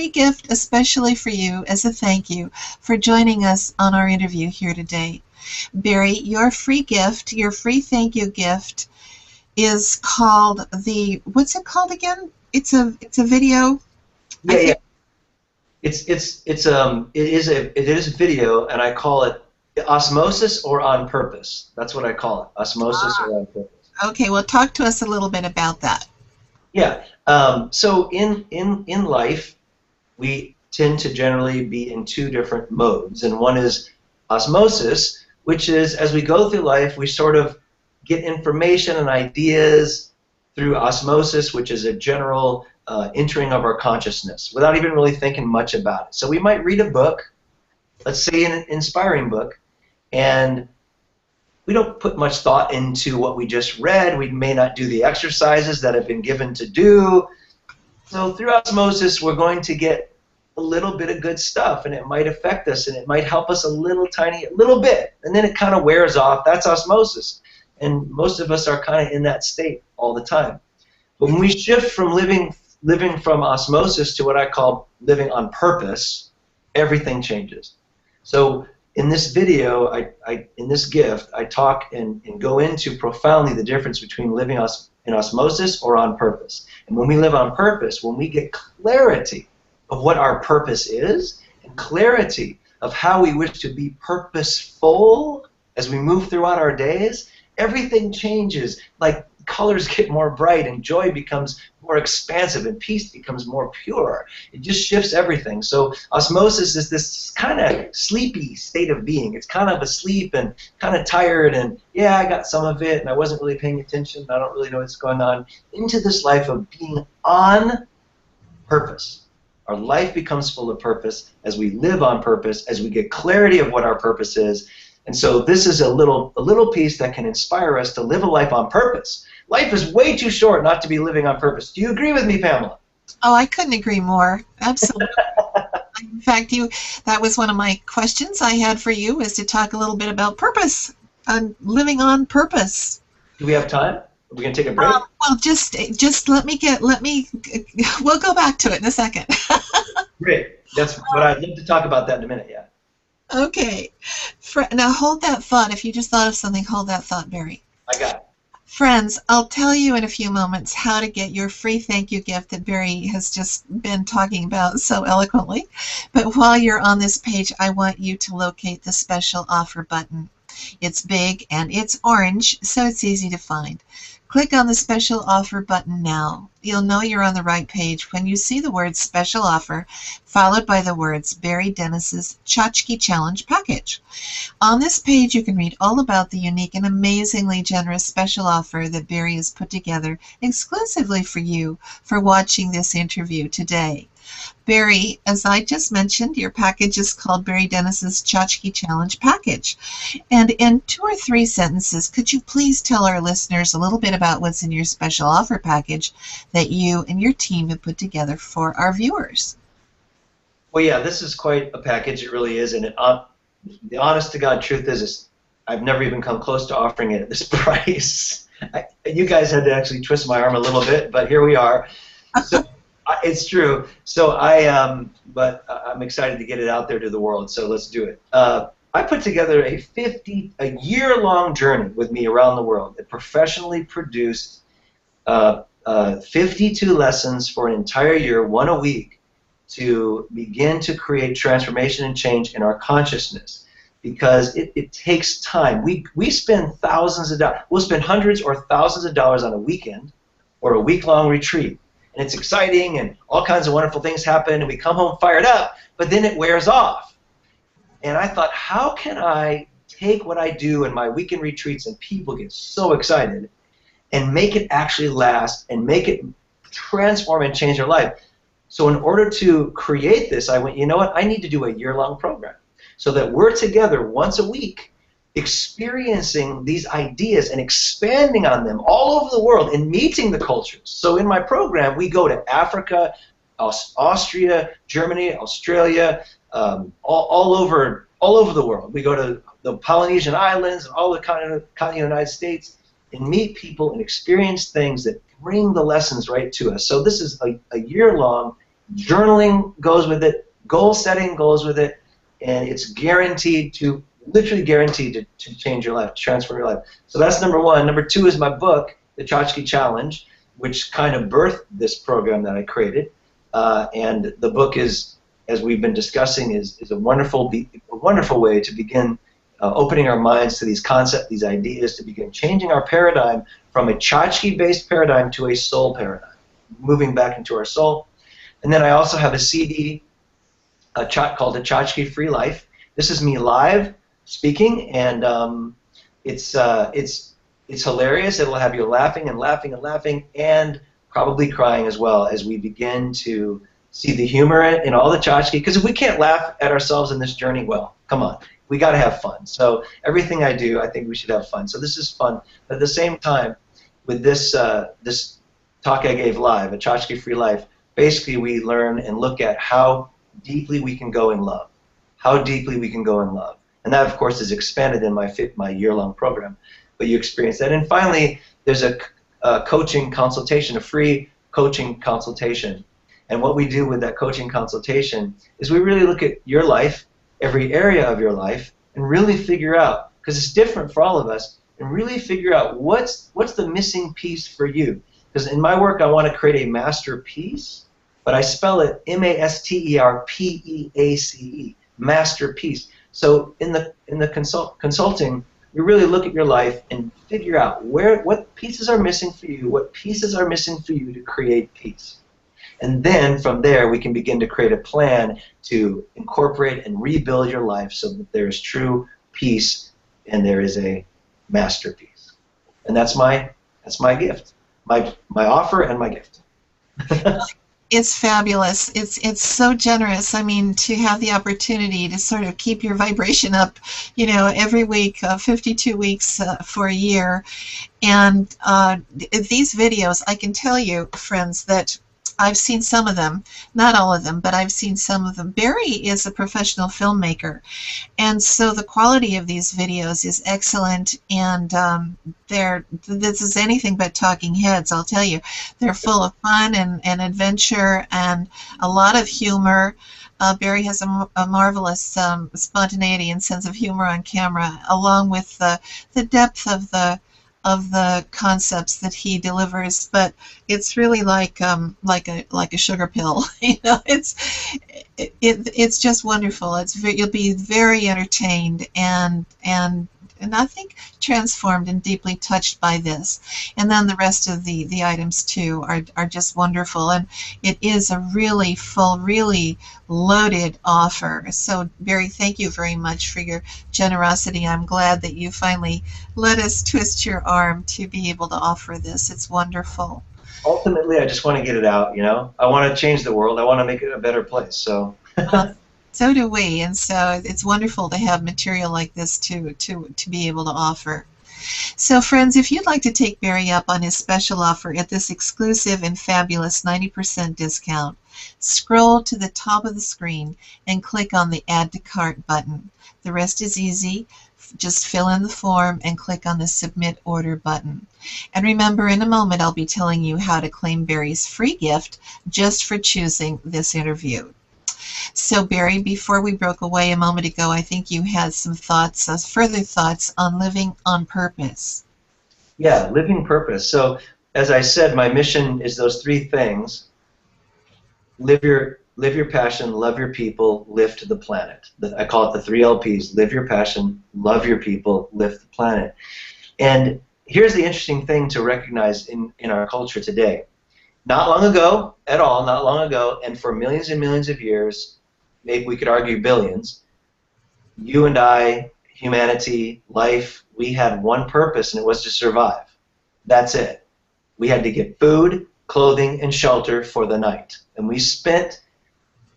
gift especially for you as a thank you for joining us on our interview here today. Barry, your free gift, your free thank you gift is called what's it called again? It's a video. Yeah. It is a video, and I call it Osmosis or On Purpose. That's what I call it, Osmosis or On Purpose. Okay, well, talk to us a little bit about that. Yeah. So in life, we tend to generally be in two different modes, and one is osmosis, which is as we go through life, we sort of get information and ideas through osmosis, which is a general entering of our consciousness without even really thinking much about it. So we might read a book, let's say an inspiring book, and we don't put much thought into what we just read. We may not do the exercises that have been given to do. So through osmosis, we're going to get a little bit of good stuff, and it might affect us, and it might help us a little bit, and then it kind of wears off. That's osmosis, and most of us are kind of in that state all the time. But when we shift from living from osmosis to what I call living on purpose, everything changes. So in this video, in this gift, I talk and go into profoundly the difference between living in osmosis or on purpose. And when we live on purpose, when we get clarity of what our purpose is, and clarity of how we wish to be purposeful as we move throughout our days, everything changes. Like colors get more bright, and joy becomes more expansive, and peace becomes more pure. It just shifts everything. So osmosis is this kind of sleepy state of being. It's kind of asleep and kind of tired, and yeah, I got some of it, and I wasn't really paying attention. I don't really know what's going on. Into this life of being on purpose. Our life becomes full of purpose as we live on purpose, as we get clarity of what our purpose is. And so this is a little piece that can inspire us to live a life on purpose. Life is way too short not to be living on purpose. Do you agree with me, Pamela? Oh, I couldn't agree more. Absolutely. In fact, that was one of my questions I had for you, is to talk a little bit about purpose, living on purpose. Do we have time? Are we going to take a break? Well, just we'll go back to it in a second. Great. That's what I'd love to talk about that in a minute, yeah. Okay. Now hold that thought. If you just thought of something, hold that thought, Barry. I got it. Friends, I'll tell you in a few moments how to get your free thank you gift that Barry has just been talking about so eloquently. But while you're on this page, I want you to locate the special offer button. It's big and it's orange, so it's easy to find. Click on the special offer button now. You'll know you're on the right page when you see the words special offer followed by the words Barry Dennis's Chotchky Challenge package. On this page, you can read all about the unique and amazingly generous special offer that Barry has put together exclusively for you for watching this interview today. Barry, as I just mentioned, your package is called Barry Dennis's Chotchky Challenge package. And in 2 or 3 sentences, could you please tell our listeners a little bit about what's in your special offer package that you and your team have put together for our viewers? Well, yeah, this is quite a package. It really is. And the honest-to-God truth is I've never even come close to offering it at this price. You guys had to actually twist my arm a little bit, but here we are. So, it's true. So but I'm excited to get it out there to the world. So let's do it. I put together a year-long journey with me around the world. It professionally produced 52 lessons for an entire year, 1 a week, to begin to create transformation and change in our consciousness. Because it takes time. We spend thousands of dollars. We'll spend hundreds or thousands of dollars on a weekend or a week-long retreat. And it's exciting, and all kinds of wonderful things happen, and we come home fired up, but then it wears off. And I thought, how can I take what I do in my weekend retreats, and people get so excited, and make it actually last, and make it transform and change their life? So in order to create this, I went, you know what, I need to do a year-long program so that we're together once a week experiencing these ideas and expanding on them all over the world and meeting the cultures. So in my program, we go to Africa, Austria, Germany, Australia, all over the world. We go to the Polynesian Islands and all the continent of the United States and meet people and experience things that bring the lessons right to us. So this is a year-long. Journaling goes with it. Goal setting goes with it. And it's literally guaranteed to change your life, to transform your life. So that's number 1. Number 2 is my book, The Chotchky Challenge, which kind of birthed this program that I created. And the book is, as we've been discussing, is a wonderful way to begin opening our minds to these concepts, these ideas, to begin changing our paradigm from a Chotchky-based paradigm to a soul paradigm, moving back into our soul. And then I also have a CD called The Chotchky Free Life. This is me live speaking, and it's hilarious. It'll have you laughing and laughing and laughing, and probably crying as well as we begin to see the humor in all the Chotchky. Because if we can't laugh at ourselves in this journey, well, come on, we got to have fun. So everything I do, I think we should have fun. So this is fun. But at the same time, with this this talk I gave live, A Chotchky Free Life, basically we learn and look at how deeply we can go in love. How deeply we can go in love. And that, of course, is expanded in my year-long program. But you experience that. And finally, there's a coaching consultation, a free coaching consultation. And what we do with that coaching consultation is we really look at your life, every area of your life, and really figure out, because it's different for all of us, and really figure out what's the missing piece for you. Because in my work, I want to create a masterpiece, but I spell it M-A-S-T-E-R-P-E-A-C-E, masterpiece. So in the consulting, you really look at your life and figure out what pieces are missing for you, what pieces are missing for you to create peace. And then from there, we can begin to create a plan to incorporate and rebuild your life so that there is true peace and there is a masterpiece. And that's my gift, my offer and my gift. It's fabulous. It's so generous. I mean, to have the opportunity to sort of keep your vibration up, you know, every week, 52 weeks for a year. And these videos, I can tell you, friends, that I've seen some of them, not all of them, but I've seen some of them. Barry is a professional filmmaker, and so the quality of these videos is excellent, and this is anything but talking heads, I'll tell you. They're full of fun and adventure and a lot of humor. Barry has a marvelous spontaneity and sense of humor on camera, along with the depth of the concepts that he delivers, but it's really like a sugar pill. You know, it's just wonderful. You'll be very entertained and I think transformed and deeply touched by this. And then the rest of the items too are just wonderful, and it is a really full, really loaded offer. So Barry, thank you very much for your generosity. I'm glad that you finally let us twist your arm to be able to offer this. It's wonderful. Ultimately, I just want to get it out, you know. I want to change the world. I want to make it a better place. So so do we, and so it's wonderful to have material like this to be able to offer. So friends, if you'd like to take Barry up on his special offer at this exclusive and fabulous 90% discount, scroll to the top of the screen and click on the Add to Cart button. The rest is easy. Just fill in the form and click on the Submit Order button. And remember, in a moment I'll be telling you how to claim Barry's free gift just for choosing this interview. So Barry, before we broke away a moment ago, I think you had some thoughts, further thoughts on living on purpose. Yeah, living purpose. So as I said, my mission is those three things: live your passion, love your people, lift the planet. I call it the 3 LPs: live your passion, love your people, lift the planet. And here's the interesting thing to recognize in our culture today. Not long ago at all, not long ago, and for millions and millions of years, maybe we could argue billions, you and I, humanity, life, we had one purpose, and it was to survive. That's it. We had to get food, clothing, and shelter for the night. And we spent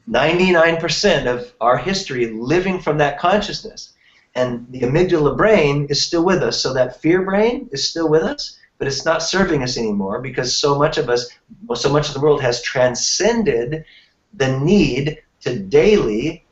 99% of our history living from that consciousness. And the amygdala brain is still with us, so that fear brain is still with us, but it's not serving us anymore because so much of us, so much of the world has transcended the need to daily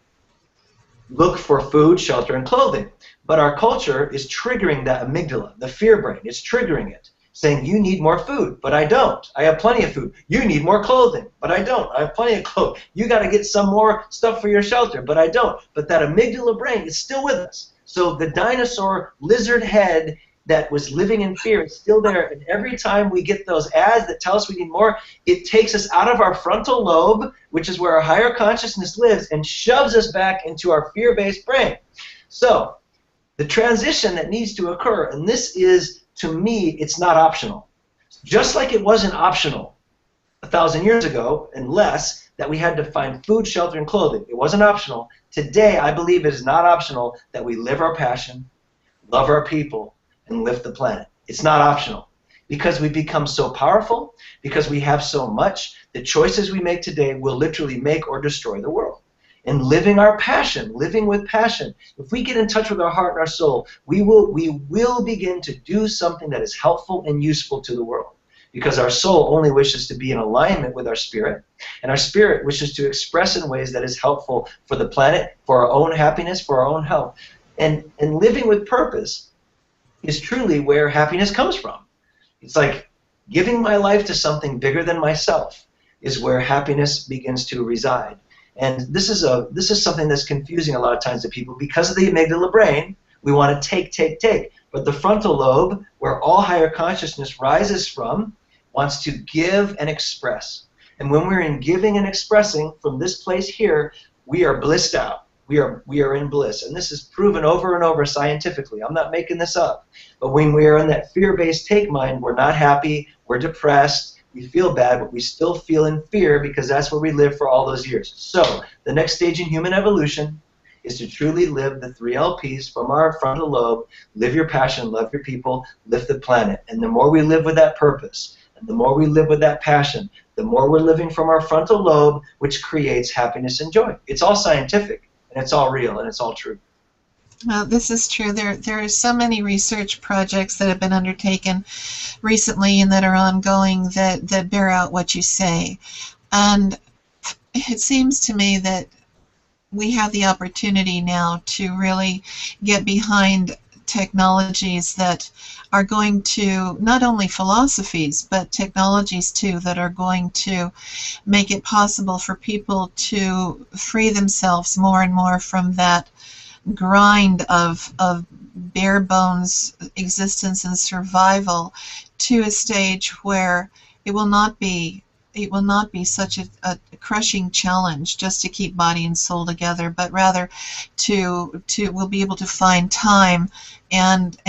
look for food, shelter, and clothing. But our culture is triggering that amygdala, the fear brain. It's triggering it, saying, you need more food, but I don't. I have plenty of food. You need more clothing, but I don't. I have plenty of clothes. You got to get some more stuff for your shelter, but I don't. But that amygdala brain is still with us. So the dinosaur lizard head that was living in fear is still there, and every time we get those ads that tell us we need more, it takes us out of our frontal lobe, which is where our higher consciousness lives, and shoves us back into our fear-based brain. So the transition that needs to occur, and this is, to me, it's not optional. Just like it wasn't optional 1,000 years ago and less that we had to find food, shelter, and clothing. It wasn't optional. Today, I believe it is not optional that we live our passion, love our people, and lift the planet. It's not optional. Because we become so powerful, because we have so much, the choices we make today will literally make or destroy the world. and living our passion, living with passion. If we get in touch with our heart and our soul, we will begin to do something that is helpful and useful to the world. Because our soul only wishes to be in alignment with our spirit, and our spirit wishes to express in ways that is helpful for the planet, for our own happiness, for our own health. And living with purpose is truly where happiness comes from. It's like giving my life to something bigger than myself is where happiness begins to reside. And this is something that's confusing a lot of times to people because of the amygdala brain. We want to take. But the frontal lobe, where all higher consciousness rises from, wants to give and express. And when we're in giving and expressing from this place here, we are blissed out. We are in bliss. And this is proven over and over scientifically. I'm not making this up. But when we are in that fear-based take mind, we're not happy, we're depressed, we feel bad, but we still feel in fear because that's where we lived for all those years. So the next stage in human evolution is to truly live the 3 LPs from our frontal lobe, live your passion, love your people, lift the planet. And the more we live with that purpose, and the more we live with that passion, the more we're living from our frontal lobe, which creates happiness and joy. It's all scientific, and it's all real, and it's all true. Well, this is true. There are so many research projects that have been undertaken recently and that are ongoing that bear out what you say. And it seems to me that we have the opportunity now to really get behind technologies that are going to, not only philosophies, but technologies too, that are going to make it possible for people to free themselves more and more from that grind of bare bones existence and survival to a stage where it will not be such a crushing challenge just to keep body and soul together, but rather we'll be able to find time and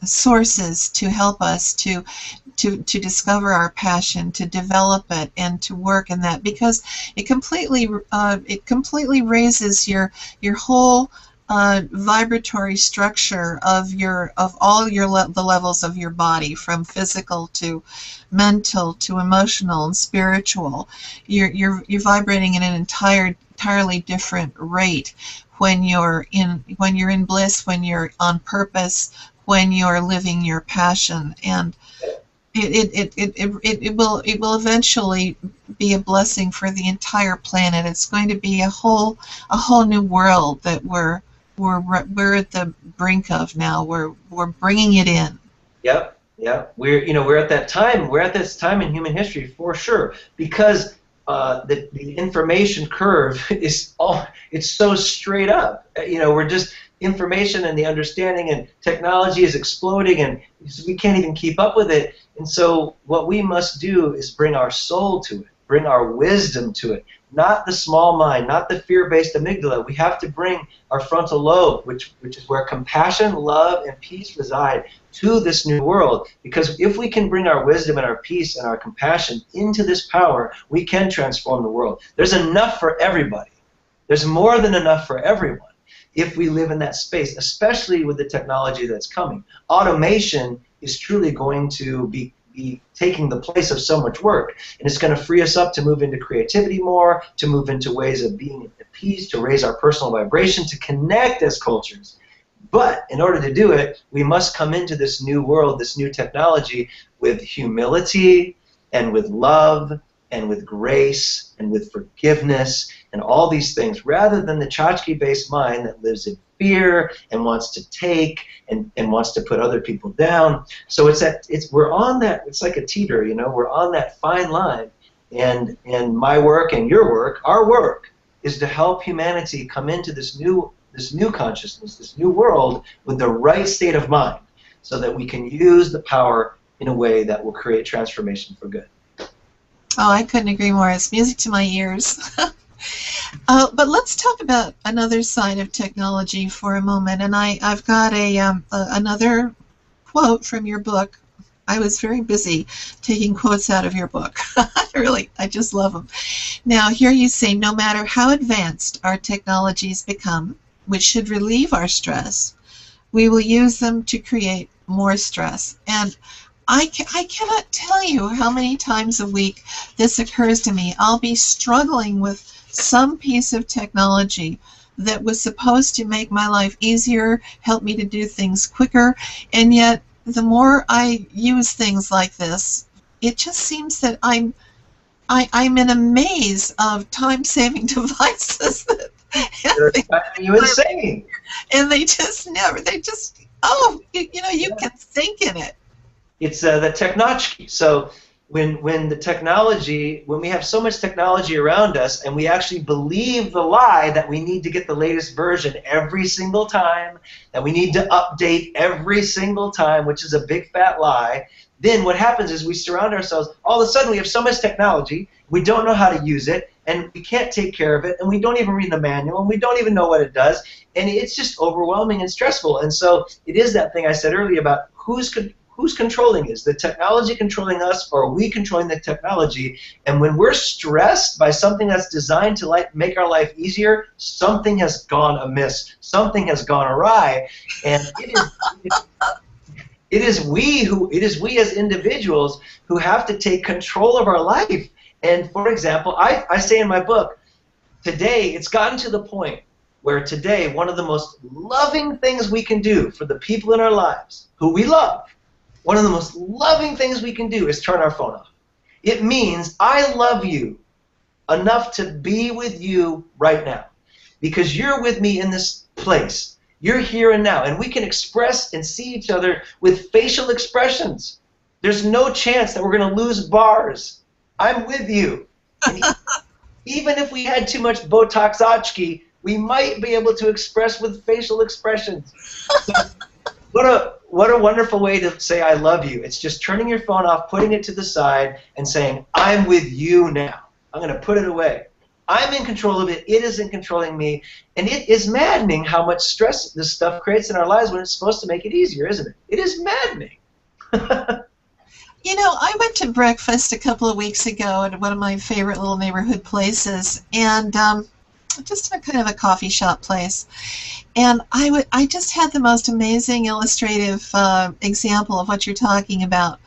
sources to help us to discover our passion, to develop it, and to work in that, because it completely raises your whole vibratory structure of all the levels of your body, from physical to mental to emotional and spiritual. You're vibrating at an entirely different rate when you're in bliss, when you're on purpose, when you're living your passion, and it will eventually be a blessing for the entire planet. It's going to be a whole new world that we're at the brink of now. We're bringing it in. Yep. We're at that time. We're at this time in human history for sure, because the information curve it's so straight up. We're just information, and the understanding and technology is exploding, and we can't even keep up with it. And so what we must do is bring our soul to it, bring our wisdom to it, not the small mind, not the fear-based amygdala. We have to bring our frontal lobe, which is where compassion, love, and peace reside, to this new world. Because if we can bring our wisdom and our peace and our compassion into this power, we can transform the world. There's enough for everybody. There's more than enough for everyone if we live in that space, especially with the technology that's coming. Automation is truly going to be taking the place of so much work, and it's going to free us up to move into creativity more, to move into ways of being at peace, to raise our personal vibration, to connect as cultures. But in order to do it, we must come into this new world, this new technology, with humility and with love and with grace and with forgiveness and all these things, rather than the Chotchky-based mind that lives in fear and wants to take and wants to put other people down. So we're on that. It's like a teeter, we're on that fine line. And my work and your work, our work, is to help humanity come into this new consciousness, this new world, with the right state of mind, so that we can use the power in a way that will create transformation for good. Oh, I couldn't agree more. It's music to my ears. But let's talk about another side of technology for a moment. And I've got another quote from your book. I was very busy taking quotes out of your book. I just love them. Now, here you say, no matter how advanced our technologies become, which should relieve our stress, we will use them to create more stress. And I cannot tell you how many times a week this occurs to me. I'll be struggling with some piece of technology that was supposed to make my life easier, help me to do things quicker, and yet the more I use things like this, it just seems that I'm in a maze of time-saving devices that They're driving you insane. and they just never, they just, oh, you know, you can think in it. It's the Chotchky. So when the technology, when we have so much technology around us and we actually believe the lie that we need to get the latest version every single time, that we need to update every single time, which is a big fat lie, then what happens is we surround ourselves, all of a sudden we have so much technology, we don't know how to use it, and we can't take care of it, and we don't even read the manual, and we don't even know what it does, and it's just overwhelming and stressful. And so it is that thing I said earlier about who's controlling it? Is the technology controlling us, or are we controlling the technology? And when we're stressed by something that's designed to make our life easier, something has gone amiss. Something has gone awry, and it is we as individuals who have to take control of our life. And for example, I say in my book, today it's gotten to the point where today one of the most loving things we can do for the people in our lives who we love, one of the most loving things we can do is turn our phone off. It means I love you enough to be with you right now because you're with me in this place. You're here and now, and we can express and see each other with facial expressions. There's no chance that we're going to lose bars. I'm with you. And even if we had too much Botox-ochky, we might be able to express with facial expressions. So, what a wonderful way to say I love you. It's just turning your phone off, putting it to the side, and saying, I'm with you now. I'm going to put it away. I'm in control of it. It isn't controlling me. And it is maddening how much stress this stuff creates in our lives when it's supposed to make it easier, isn't it? It is maddening. You know, I went to breakfast a couple of weeks ago at one of my favorite little neighborhood places, and just a kind of a coffee shop place. And I just had the most amazing illustrative example of what you're talking about.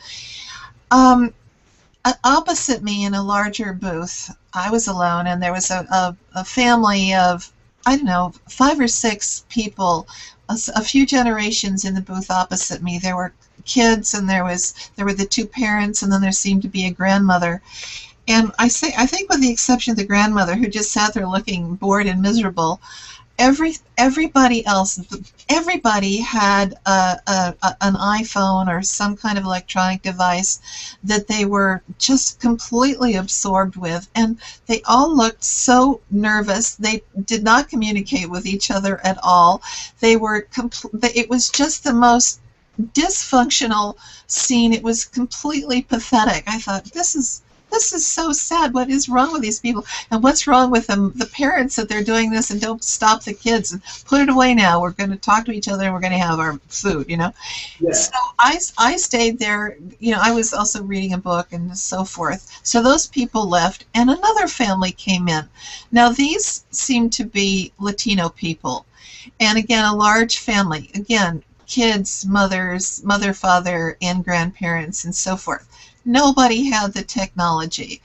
Opposite me in a larger booth, I was alone, and there was a family of, I don't know, 5 or 6 people, a few generations in the booth opposite me. There were kids, and there were the 2 parents, and then there seemed to be a grandmother. And I think with the exception of the grandmother, who just sat there looking bored and miserable, everybody else, everybody had an iPhone or some kind of electronic device that they were just completely absorbed with, and they all looked so nervous. They did not communicate with each other at all. They were it was just the most dysfunctional scene. It was completely pathetic. I thought, this is so sad. What is wrong with these people? And what's wrong with them? The parents that they're doing this and don't stop the kids and put it away now. We're going to talk to each other and we're going to have our food, you know? Yeah. So I stayed there. You know, I was also reading a book and so forth. So those people left and another family came in. Now these seem to be Latino people. And again, a large family. Again, kids, mothers, mother, father, and grandparents and so forth. Nobody had the technology.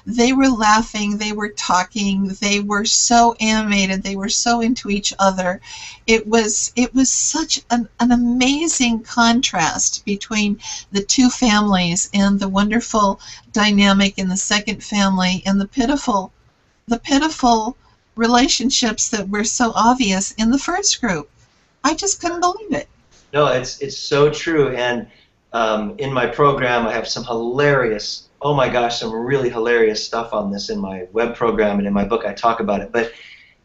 They were laughing, they were talking, they were so animated, they were so into each other. It was such an amazing contrast between the 2 families and the wonderful dynamic in the second family and the pitiful relationships that were so obvious in the first group. I just couldn't believe it. No, it's so true. And in my program, I have some hilarious, oh my gosh, some really hilarious stuff on this in my web program, and in my book I talk about it. But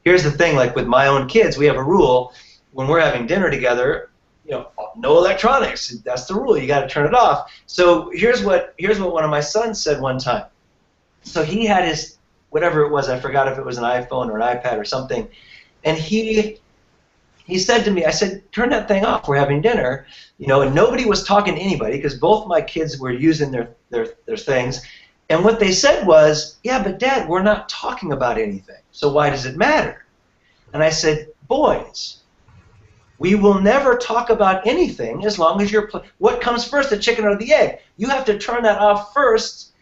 here's the thing, like with my own kids, we have a rule when we're having dinner together, you know, no electronics. That's the rule. You got to turn it off. So here's what one of my sons said one time. So he had his, whatever it was, I forgot if it was an iPhone or an iPad or something, and he said to me, I said, turn that thing off, we're having dinner, you know, and nobody was talking to anybody because both my kids were using their things, and what they said was, yeah, but Dad, we're not talking about anything, so why does it matter? And I said, boys, we will never talk about anything as long as you're what comes first, the chicken or the egg? You have to turn that off first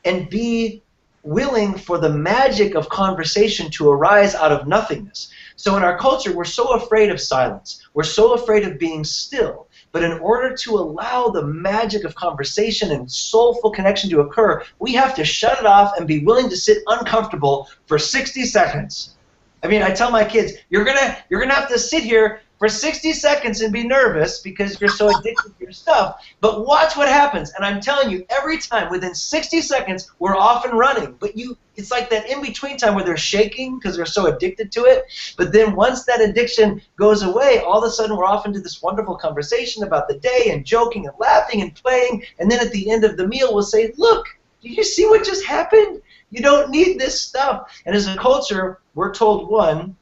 and be willing for the magic of conversation to arise out of nothingness. So in our culture, we're so afraid of silence. We're so afraid of being still. But in order to allow the magic of conversation and soulful connection to occur, we have to shut it off and be willing to sit uncomfortable for 60 seconds. I mean, I tell my kids, you're gonna have to sit here for 60 seconds and be nervous because you're so addicted to your stuff. But watch what happens. And I'm telling you, every time, within 60 seconds, we're off and running. But it's like that in-between time where they're shaking because they're so addicted to it. But then once that addiction goes away, all of a sudden we're off into this wonderful conversation about the day and joking and laughing and playing. And then at the end of the meal, we'll say, look, did you see what just happened? You don't need this stuff. And as a culture, we're told, one,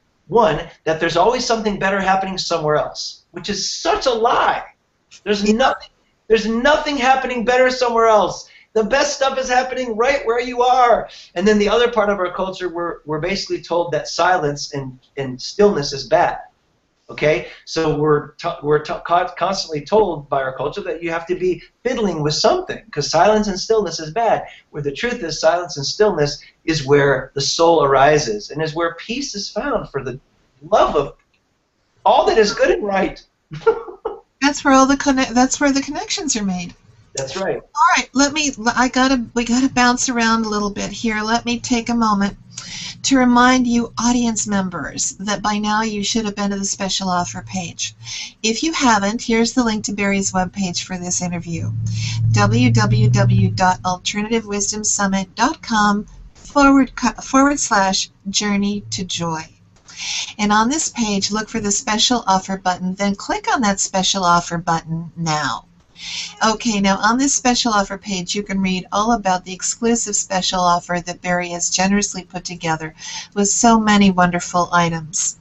that there's always something better happening somewhere else, which is such a lie. There's nothing happening better somewhere else. The best stuff is happening right where you are. And then the other part of our culture, we're basically told that silence and stillness is bad. Okay, so we're constantly told by our culture that you have to be fiddling with something because silence and stillness is bad. Where the truth is, silence and stillness is where the soul arises and is where peace is found for the love of all that is good and right. That's where the connections are made. That's right. All right, we gotta bounce around a little bit here. Let me take a moment to remind you audience members that by now you should have been to the special offer page. If you haven't, here's the link to Barry's webpage for this interview, www.alternativewisdomsummit.com/journey to joy. And on this page, look for the special offer button, then click on that special offer button now. Okay, now on this special offer page, you can read all about the exclusive special offer that Barry has generously put together with so many wonderful items.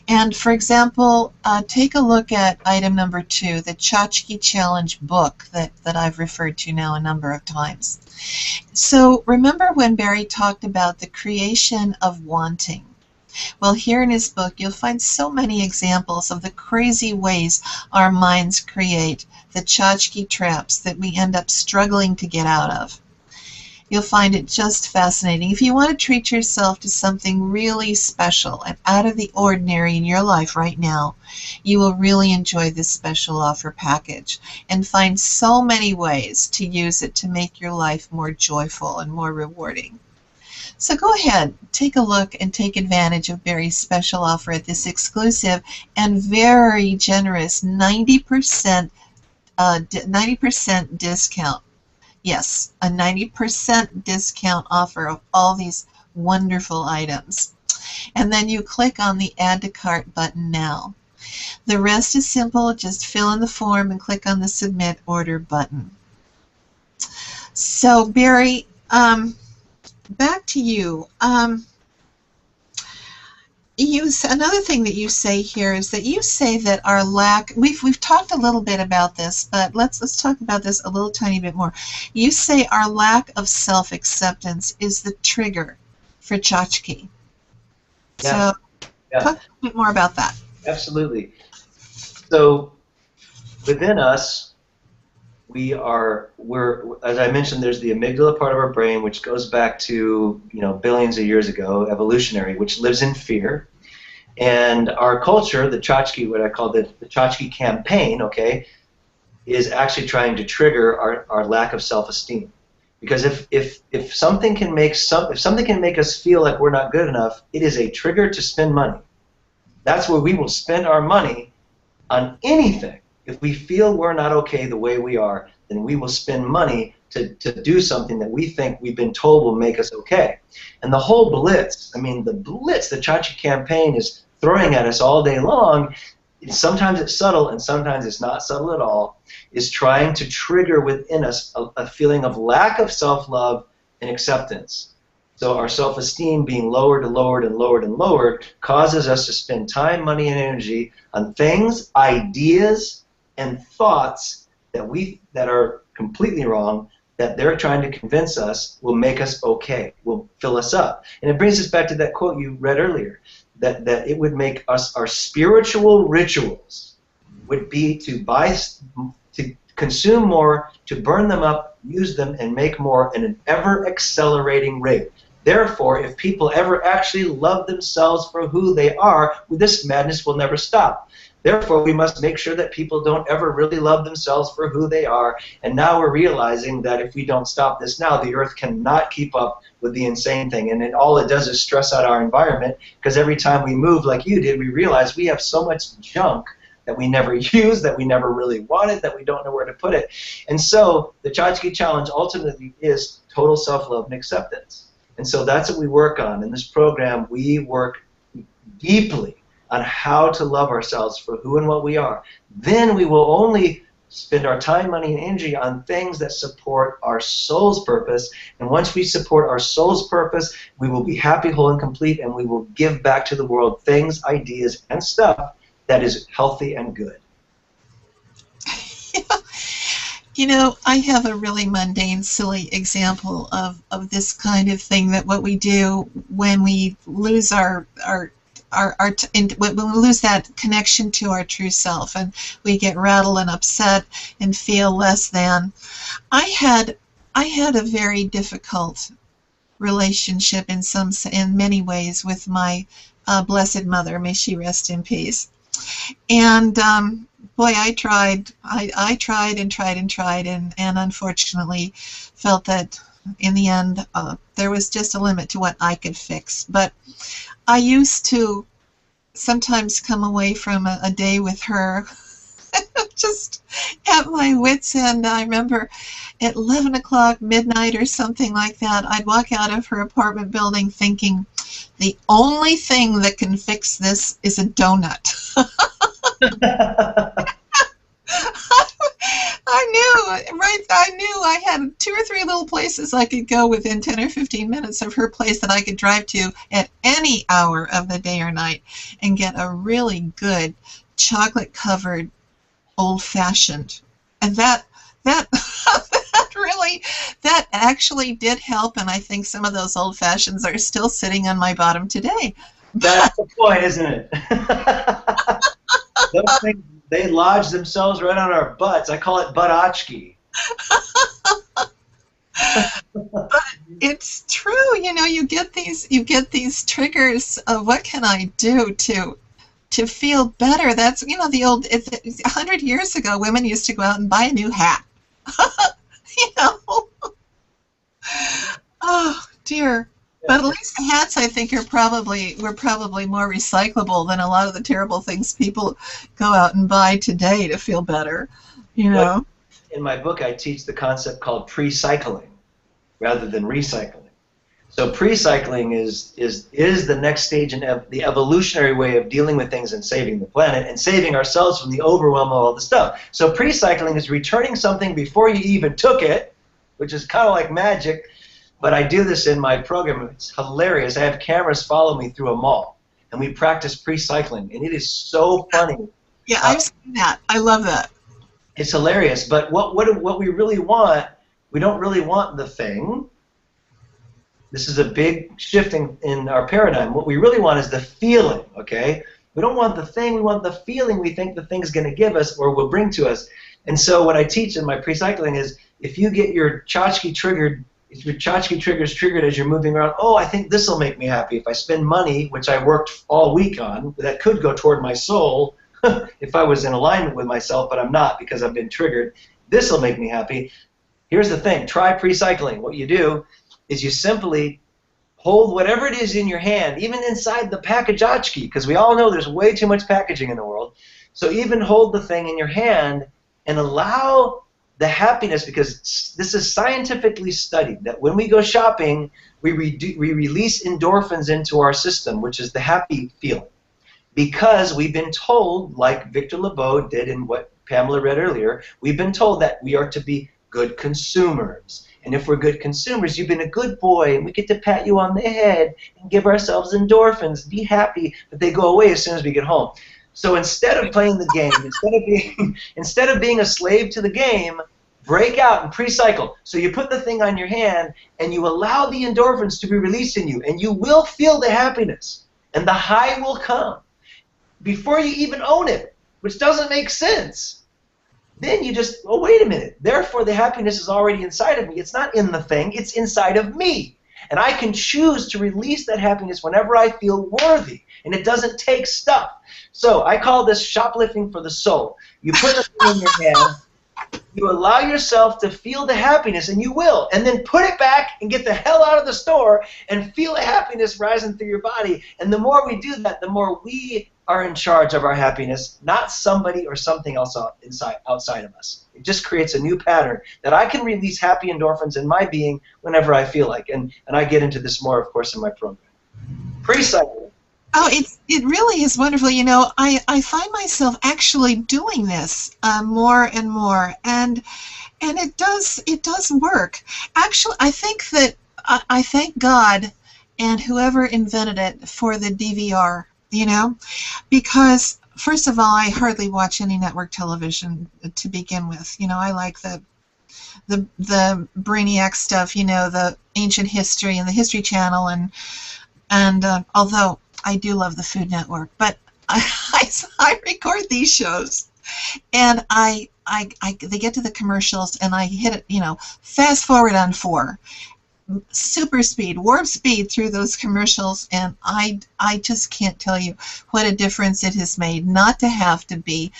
And for example, take a look at item number 2, the Chotchky Challenge book that I've referred to now a number of times. So remember when Barry talked about the creation of wanting? Well, here in his book, you'll find so many examples of the crazy ways our minds create the tchotchke traps that we end up struggling to get out of. You'll find it just fascinating. If you want to treat yourself to something really special and out of the ordinary in your life right now, you will really enjoy this special offer package and find so many ways to use it to make your life more joyful and more rewarding. So go ahead, take a look and take advantage of Barry's special offer at this exclusive and very generous 90% discount. Yes, a 90% discount offer of all these wonderful items. And then you click on the Add to Cart button now. The rest is simple. Just fill in the form and click on the Submit Order button. So Barry, back to you. Another thing that you say here is that you say that our lack, we've talked a little bit about this, but let's talk about this a little tiny bit more. You say our lack of self-acceptance is the trigger for tchotchke. Yeah. So talk a bit more about that. Absolutely. So within us, as I mentioned, there's the amygdala part of our brain, which goes back to billions of years ago, evolutionary, which lives in fear. And our culture, the tchotchke, what I call the tchotchke campaign, okay, is actually trying to trigger our lack of self-esteem. Because if something can make us feel like we're not good enough, it is a trigger to spend money. That's where we will spend our money on anything. If we feel we're not okay the way we are, then we will spend money to do something that we think we've been told will make us okay. And the whole blitz, the tchotchke campaign is throwing at us all day long. Sometimes it's subtle and sometimes it's not subtle at all, is trying to trigger within us a feeling of lack of self-love and acceptance. So our self-esteem being lowered and lowered and lowered and lowered causes us to spend time, money, and energy on things, ideas, and thoughts that are completely wrong, that they're trying to convince us will make us okay, will fill us up. And it brings us back to that quote you read earlier, that it would make us, our spiritual rituals would be to consume more, to burn them up use them, and make more in an ever-accelerating rate. Therefore, if people ever actually love themselves for who they are, this madness will never stop. Therefore, we must make sure that people don't ever really love themselves for who they are. And now we're realizing that if we don't stop this now, the Earth cannot keep up with the insane thing. And all it does is stress out our environment, because every time we move like you did, we realize we have so much junk that we never use, that we never really wanted, that we don't know where to put it. And so the Chotchky Challenge ultimately is total self-love and acceptance. And so that's what we work on. In this program, we work deeply on how to love ourselves for who and what we are. Then we will only spend our time, money, and energy on things that support our soul's purpose. And once we support our soul's purpose, we will be happy, whole, and complete, and we will give back to the world things, ideas, and stuff that is healthy and good. You know, I have a really mundane, silly example of this kind of thing, that what we do when we lose when we lose that connection to our true self, and we get rattled and upset and feel less than. I had a very difficult relationship in many ways with my Blessed Mother. May she rest in peace. And boy, I tried and unfortunately felt that in the end there was just a limit to what I could fix. But I used to sometimes come away from a day with her just at my wit's end. I remember at 11 o'clock, midnight or something like that, I'd walk out of her apartment building thinking, the only thing that can fix this is a donut. I knew I had 2 or 3 little places I could go within 10 or 15 minutes of her place that I could drive to at any hour of the day or night and get a really good chocolate-covered old-fashioned. And that actually did help, and I think some of those old-fashions are still sitting on my bottom today. That's the point, isn't it? Those things, they lodge themselves right on our butts. I call it butt-ochky. But it's true, you know, you get these triggers of what can I do to feel better. That's, you know, the old, 100 years ago, women used to go out and buy a new hat. You know? Oh, dear. But at least the hats, I think, were probably more recyclable than a lot of the terrible things people go out and buy today to feel better, you know? In my book, I teach the concept called pre-cycling rather than recycling. So pre-cycling is the next stage in the evolutionary way of dealing with things and saving the planet and saving ourselves from the overwhelm of all the stuff. So pre-cycling is returning something before you even took it, which is kind of like magic. But I do this in my program. It's hilarious. I have cameras follow me through a mall, and we practice pre-cycling, and it is so funny. Yeah, I've seen that. I love that. It's hilarious. But what we really want, we don't really want the thing. This is a big shift in our paradigm. What we really want is the feeling, okay? We don't want the thing. We want the feeling we think the thing's going to give us or will bring to us. And so what I teach in my pre-cycling is if you get your Chotchky triggered, if your Chotchky triggers triggered as you're moving around, oh, I think this will make me happy. If I spend money, which I worked all week on, that could go toward my soul if I was in alignment with myself, but I'm not because I've been triggered. This will make me happy. Here's the thing. Try pre-cycling. What you do is you simply hold whatever it is in your hand, even inside the package Chotchky, because we all know there's way too much packaging in the world. So even hold the thing in your hand and allow the happiness, because this is scientifically studied, that when we go shopping, we release endorphins into our system, which is the happy feeling. Because we've been told, like Victor Lebeau did in what Pamela read earlier, we've been told that we are to be good consumers. And if we're good consumers, you've been a good boy, and we get to pat you on the head and give ourselves endorphins, be happy, but they go away as soon as we get home. So instead of playing the game, instead of being a slave to the game, break out and pre-cycle. So you put the thing on your hand, and you allow the endorphins to be released in you, and you will feel the happiness, and the high will come before you even own it, which doesn't make sense. then you just, oh, wait a minute. Therefore, the happiness is already inside of me. It's not in the thing. It's inside of me. And I can choose to release that happiness whenever I feel worthy. And it doesn't take stuff. So I call this shoplifting for the soul. You put the thing in your hand. You allow yourself to feel the happiness, and you will, and then put it back and get the hell out of the store and feel the happiness rising through your body. And the more we do that, the more we are in charge of our happiness, not somebody or something else outside of us. It just creates a new pattern that I can release happy endorphins in my being whenever I feel like. And I get into this more, of course, in my program. Pre-cycle. Oh, it really is wonderful. You know, I find myself actually doing this more and more, and it does work. Actually, I think that I thank God and whoever invented it for the DVR. You know, because first of all, I hardly watch any network television to begin with. You know, I like the brainiac stuff. You know, the ancient history and the History Channel, and although I do love the Food Network, but I record these shows, and they get to the commercials, and I hit it, you know, fast forward on 4, super speed, warp speed through those commercials, and I just can't tell you what a difference it has made not to have to be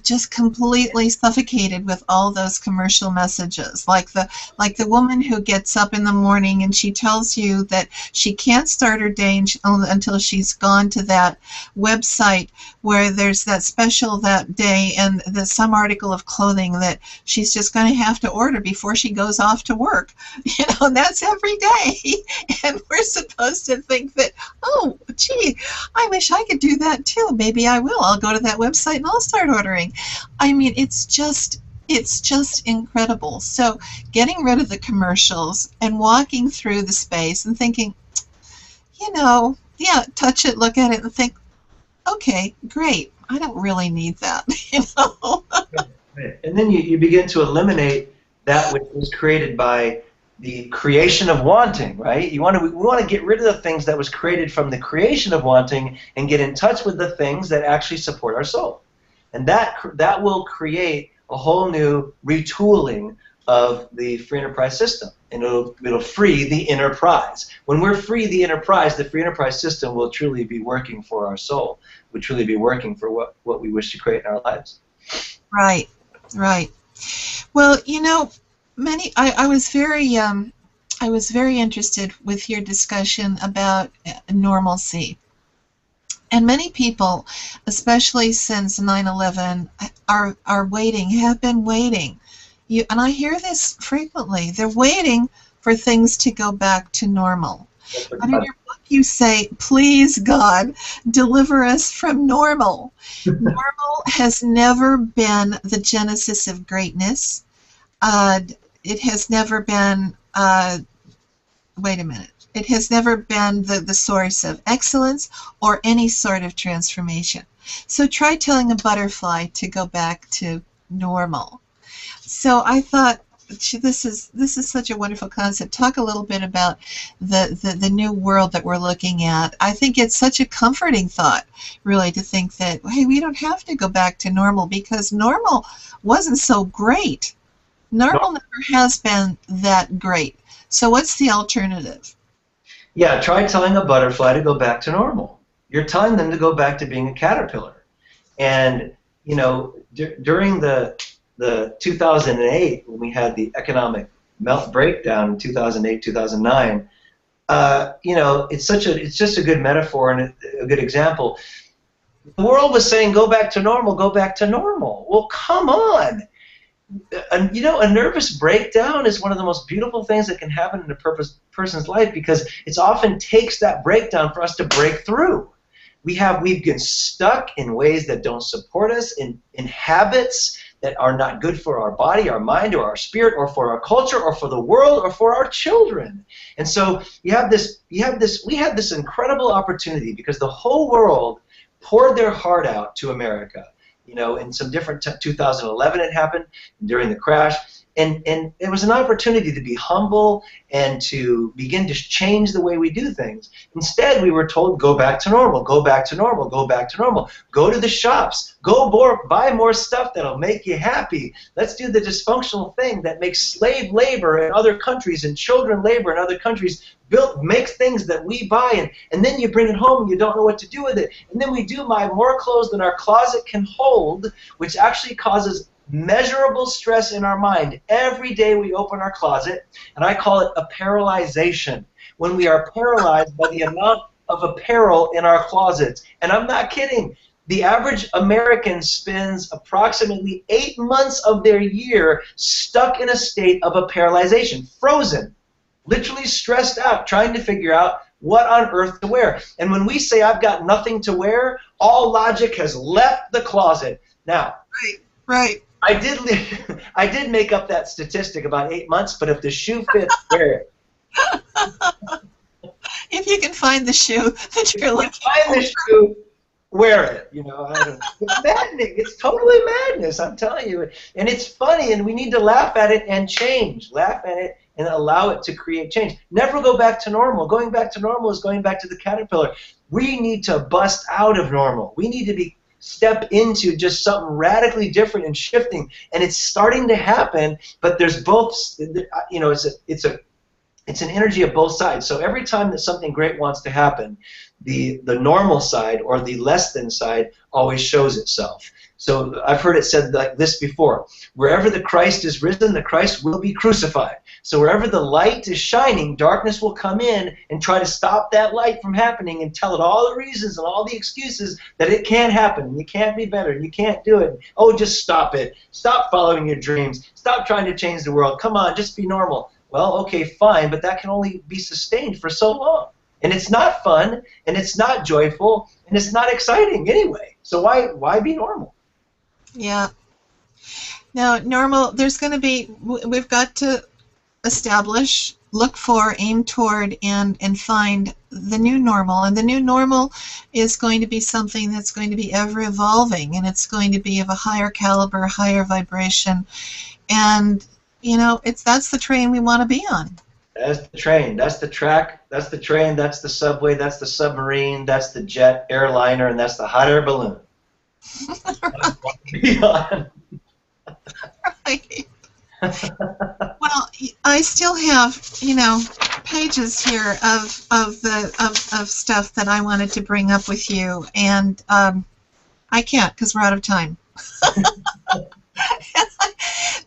just completely suffocated with all those commercial messages, like the woman who gets up in the morning and she tells you that she can't start her day until she's gone to that website where there's that special that day, and there's some article of clothing that she's just going to have to order before she goes off to work. You know, and that's every day. And we're supposed to think that, oh, gee, I wish I could do that too. Maybe I will. I'll go to that website and I'll start ordering. I mean, it's just incredible. So getting rid of the commercials and walking through the space and thinking, you know, yeah, touch it, look at it, and think, okay, great. I don't really need that, you know. Right. And then you begin to eliminate that which was created by the creation of wanting, right? We want to get rid of the things that was created from the creation of wanting and get in touch with the things that actually support our soul. And that will create a whole new retooling of the free enterprise system, and it'll free the enterprise. When we're free the enterprise, the free enterprise system will truly be working for our soul, will truly be working for what we wish to create in our lives. Right, right. Well, you know, I was very interested with your discussion about normalcy. And many people, especially since 9/11, are waiting, have been waiting. And I hear this frequently. They're waiting for things to go back to normal. But in your book you say, please, God, deliver us from normal. Normal has never been the genesis of greatness. It has never been, wait a minute. It has never been the source of excellence or any sort of transformation. So try telling a butterfly to go back to normal. So I thought, this is such a wonderful concept. Talk a little bit about the new world that we're looking at. I think it's such a comforting thought, really, to think that, hey, we don't have to go back to normal because normal wasn't so great. Normal never has been that great. So what's the alternative? Yeah, try telling a butterfly to go back to normal. You're telling them to go back to being a caterpillar. And, you know, during the 2008, when we had the economic breakdown in 2008, 2009, you know, it's just a good metaphor and a good example. The world was saying, go back to normal, go back to normal. Well, come on. You know, a nervous breakdown is one of the most beautiful things that can happen in a person's life, because it often takes that breakdown for us to break through. We've been stuck in ways that don't support us, in habits that are not good for our body, our mind, or our spirit, or for our culture, or for the world, or for our children. And so we had this incredible opportunity, because the whole world poured their heart out to America. You know, in some different 2011 it happened during the crash, And it was an opportunity to be humble and to begin to change the way we do things. Instead, we were told, go back to normal, go back to normal, go back to normal. Go to the shops, go buy more stuff that'll make you happy. Let's do the dysfunctional thing that makes slave labor in other countries and children labor in other countries make things that we buy, and then you bring it home and you don't know what to do with it. And then we do buy more clothes than our closet can hold, which actually causes measurable stress in our mind. Every day we open our closet, and I call it a paralyzation, when we are paralyzed by the amount of apparel in our closets. And I'm not kidding. The average American spends approximately 8 months of their year stuck in a state of a paralyzation, frozen, literally stressed out, trying to figure out what on earth to wear. And when we say I've got nothing to wear, all logic has left the closet. Now, right. I did make up that statistic about 8 months, but if the shoe fits, wear it. If you can find the shoe that you're looking for. Find the shoe, wear it. You know, it's maddening. It's totally madness, I'm telling you. And it's funny, and we need to laugh at it and change. Laugh at it and allow it to create change. Never go back to normal. Going back to normal is going back to the caterpillar. We need to bust out of normal. We need to step into just something radically different and shifting, and it's starting to happen. But there's both, you know, it's an energy of both sides. So every time that something great wants to happen, the normal side or the less than side always shows itself. So I've heard it said like this before: wherever the Christ is risen, the Christ will be crucified. So wherever the light is shining, darkness will come in and try to stop that light from happening and tell it all the reasons and all the excuses that it can't happen, and you can't be better, and you can't do it. Oh, just stop it. Stop following your dreams. Stop trying to change the world. Come on, just be normal. Well, okay, fine, but that can only be sustained for so long. And it's not fun, and it's not joyful, and it's not exciting anyway. So why be normal? Yeah. Now, normal, there's going to be, we've got to establish, look for, aim toward, and find the new normal. And the new normal is going to be something that's going to be ever evolving, and it's going to be of a higher caliber, higher vibration. And, you know, that's the train we want to be on. That's the train. That's the track. That's the train. That's the subway. That's the submarine. That's the jet airliner. And that's the hot air balloon. Right. Well, I still have, you know, pages here of stuff that I wanted to bring up with you, and I can't because we're out of time.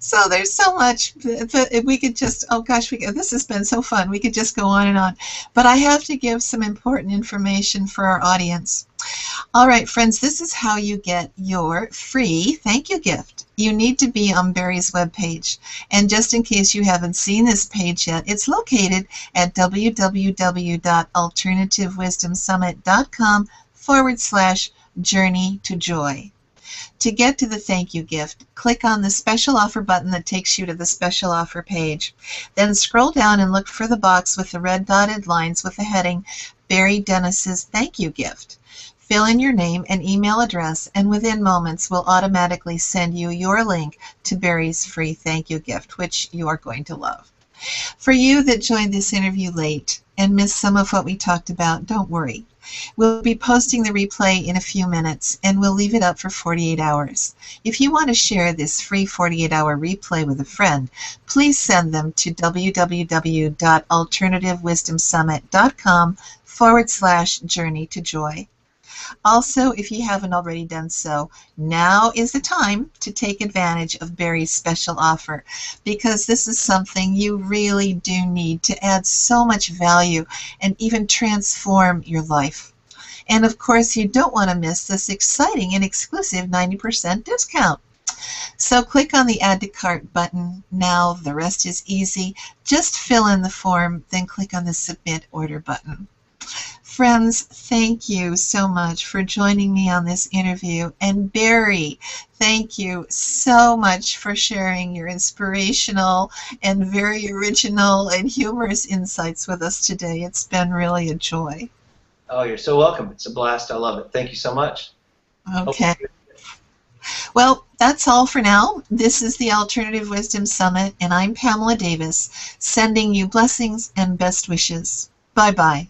So there's so much that we could just, oh gosh, this has been so fun. We could just go on and on. But I have to give some important information for our audience. All right, friends, this is how you get your free thank you gift. You need to be on Barry's webpage. And just in case you haven't seen this page yet, it's located at www.alternativewisdomsummit.com/journey to joy. To get to the thank you gift, click on the special offer button that takes you to the special offer page. Then scroll down and look for the box with the red dotted lines with the heading Barry Dennis's thank you gift. Fill in your name and email address, and within moments we'll automatically send you your link to Barry's free thank you gift, which you are going to love. For you that joined this interview late and missed some of what we talked about, don't worry. We'll be posting the replay in a few minutes, and we'll leave it up for 48 hours. If you want to share this free 48-hour replay with a friend, please send them to www.alternativewisdomsummit.com/journey to joy. Also, if you haven't already done so, now is the time to take advantage of Barry's special offer, because this is something you really do need to add so much value and even transform your life. And of course, you don't want to miss this exciting and exclusive 90% discount. So click on the Add to Cart button now. The rest is easy. Just fill in the form, then click on the Submit Order button. Friends, thank you so much for joining me on this interview. And Barry, thank you so much for sharing your inspirational and very original and humorous insights with us today. It's been really a joy. Oh, you're so welcome. It's a blast. I love it. Thank you so much. Okay. Well, that's all for now. This is the Alternative Wisdom Summit, and I'm Pamela Davis, sending you blessings and best wishes. Bye-bye.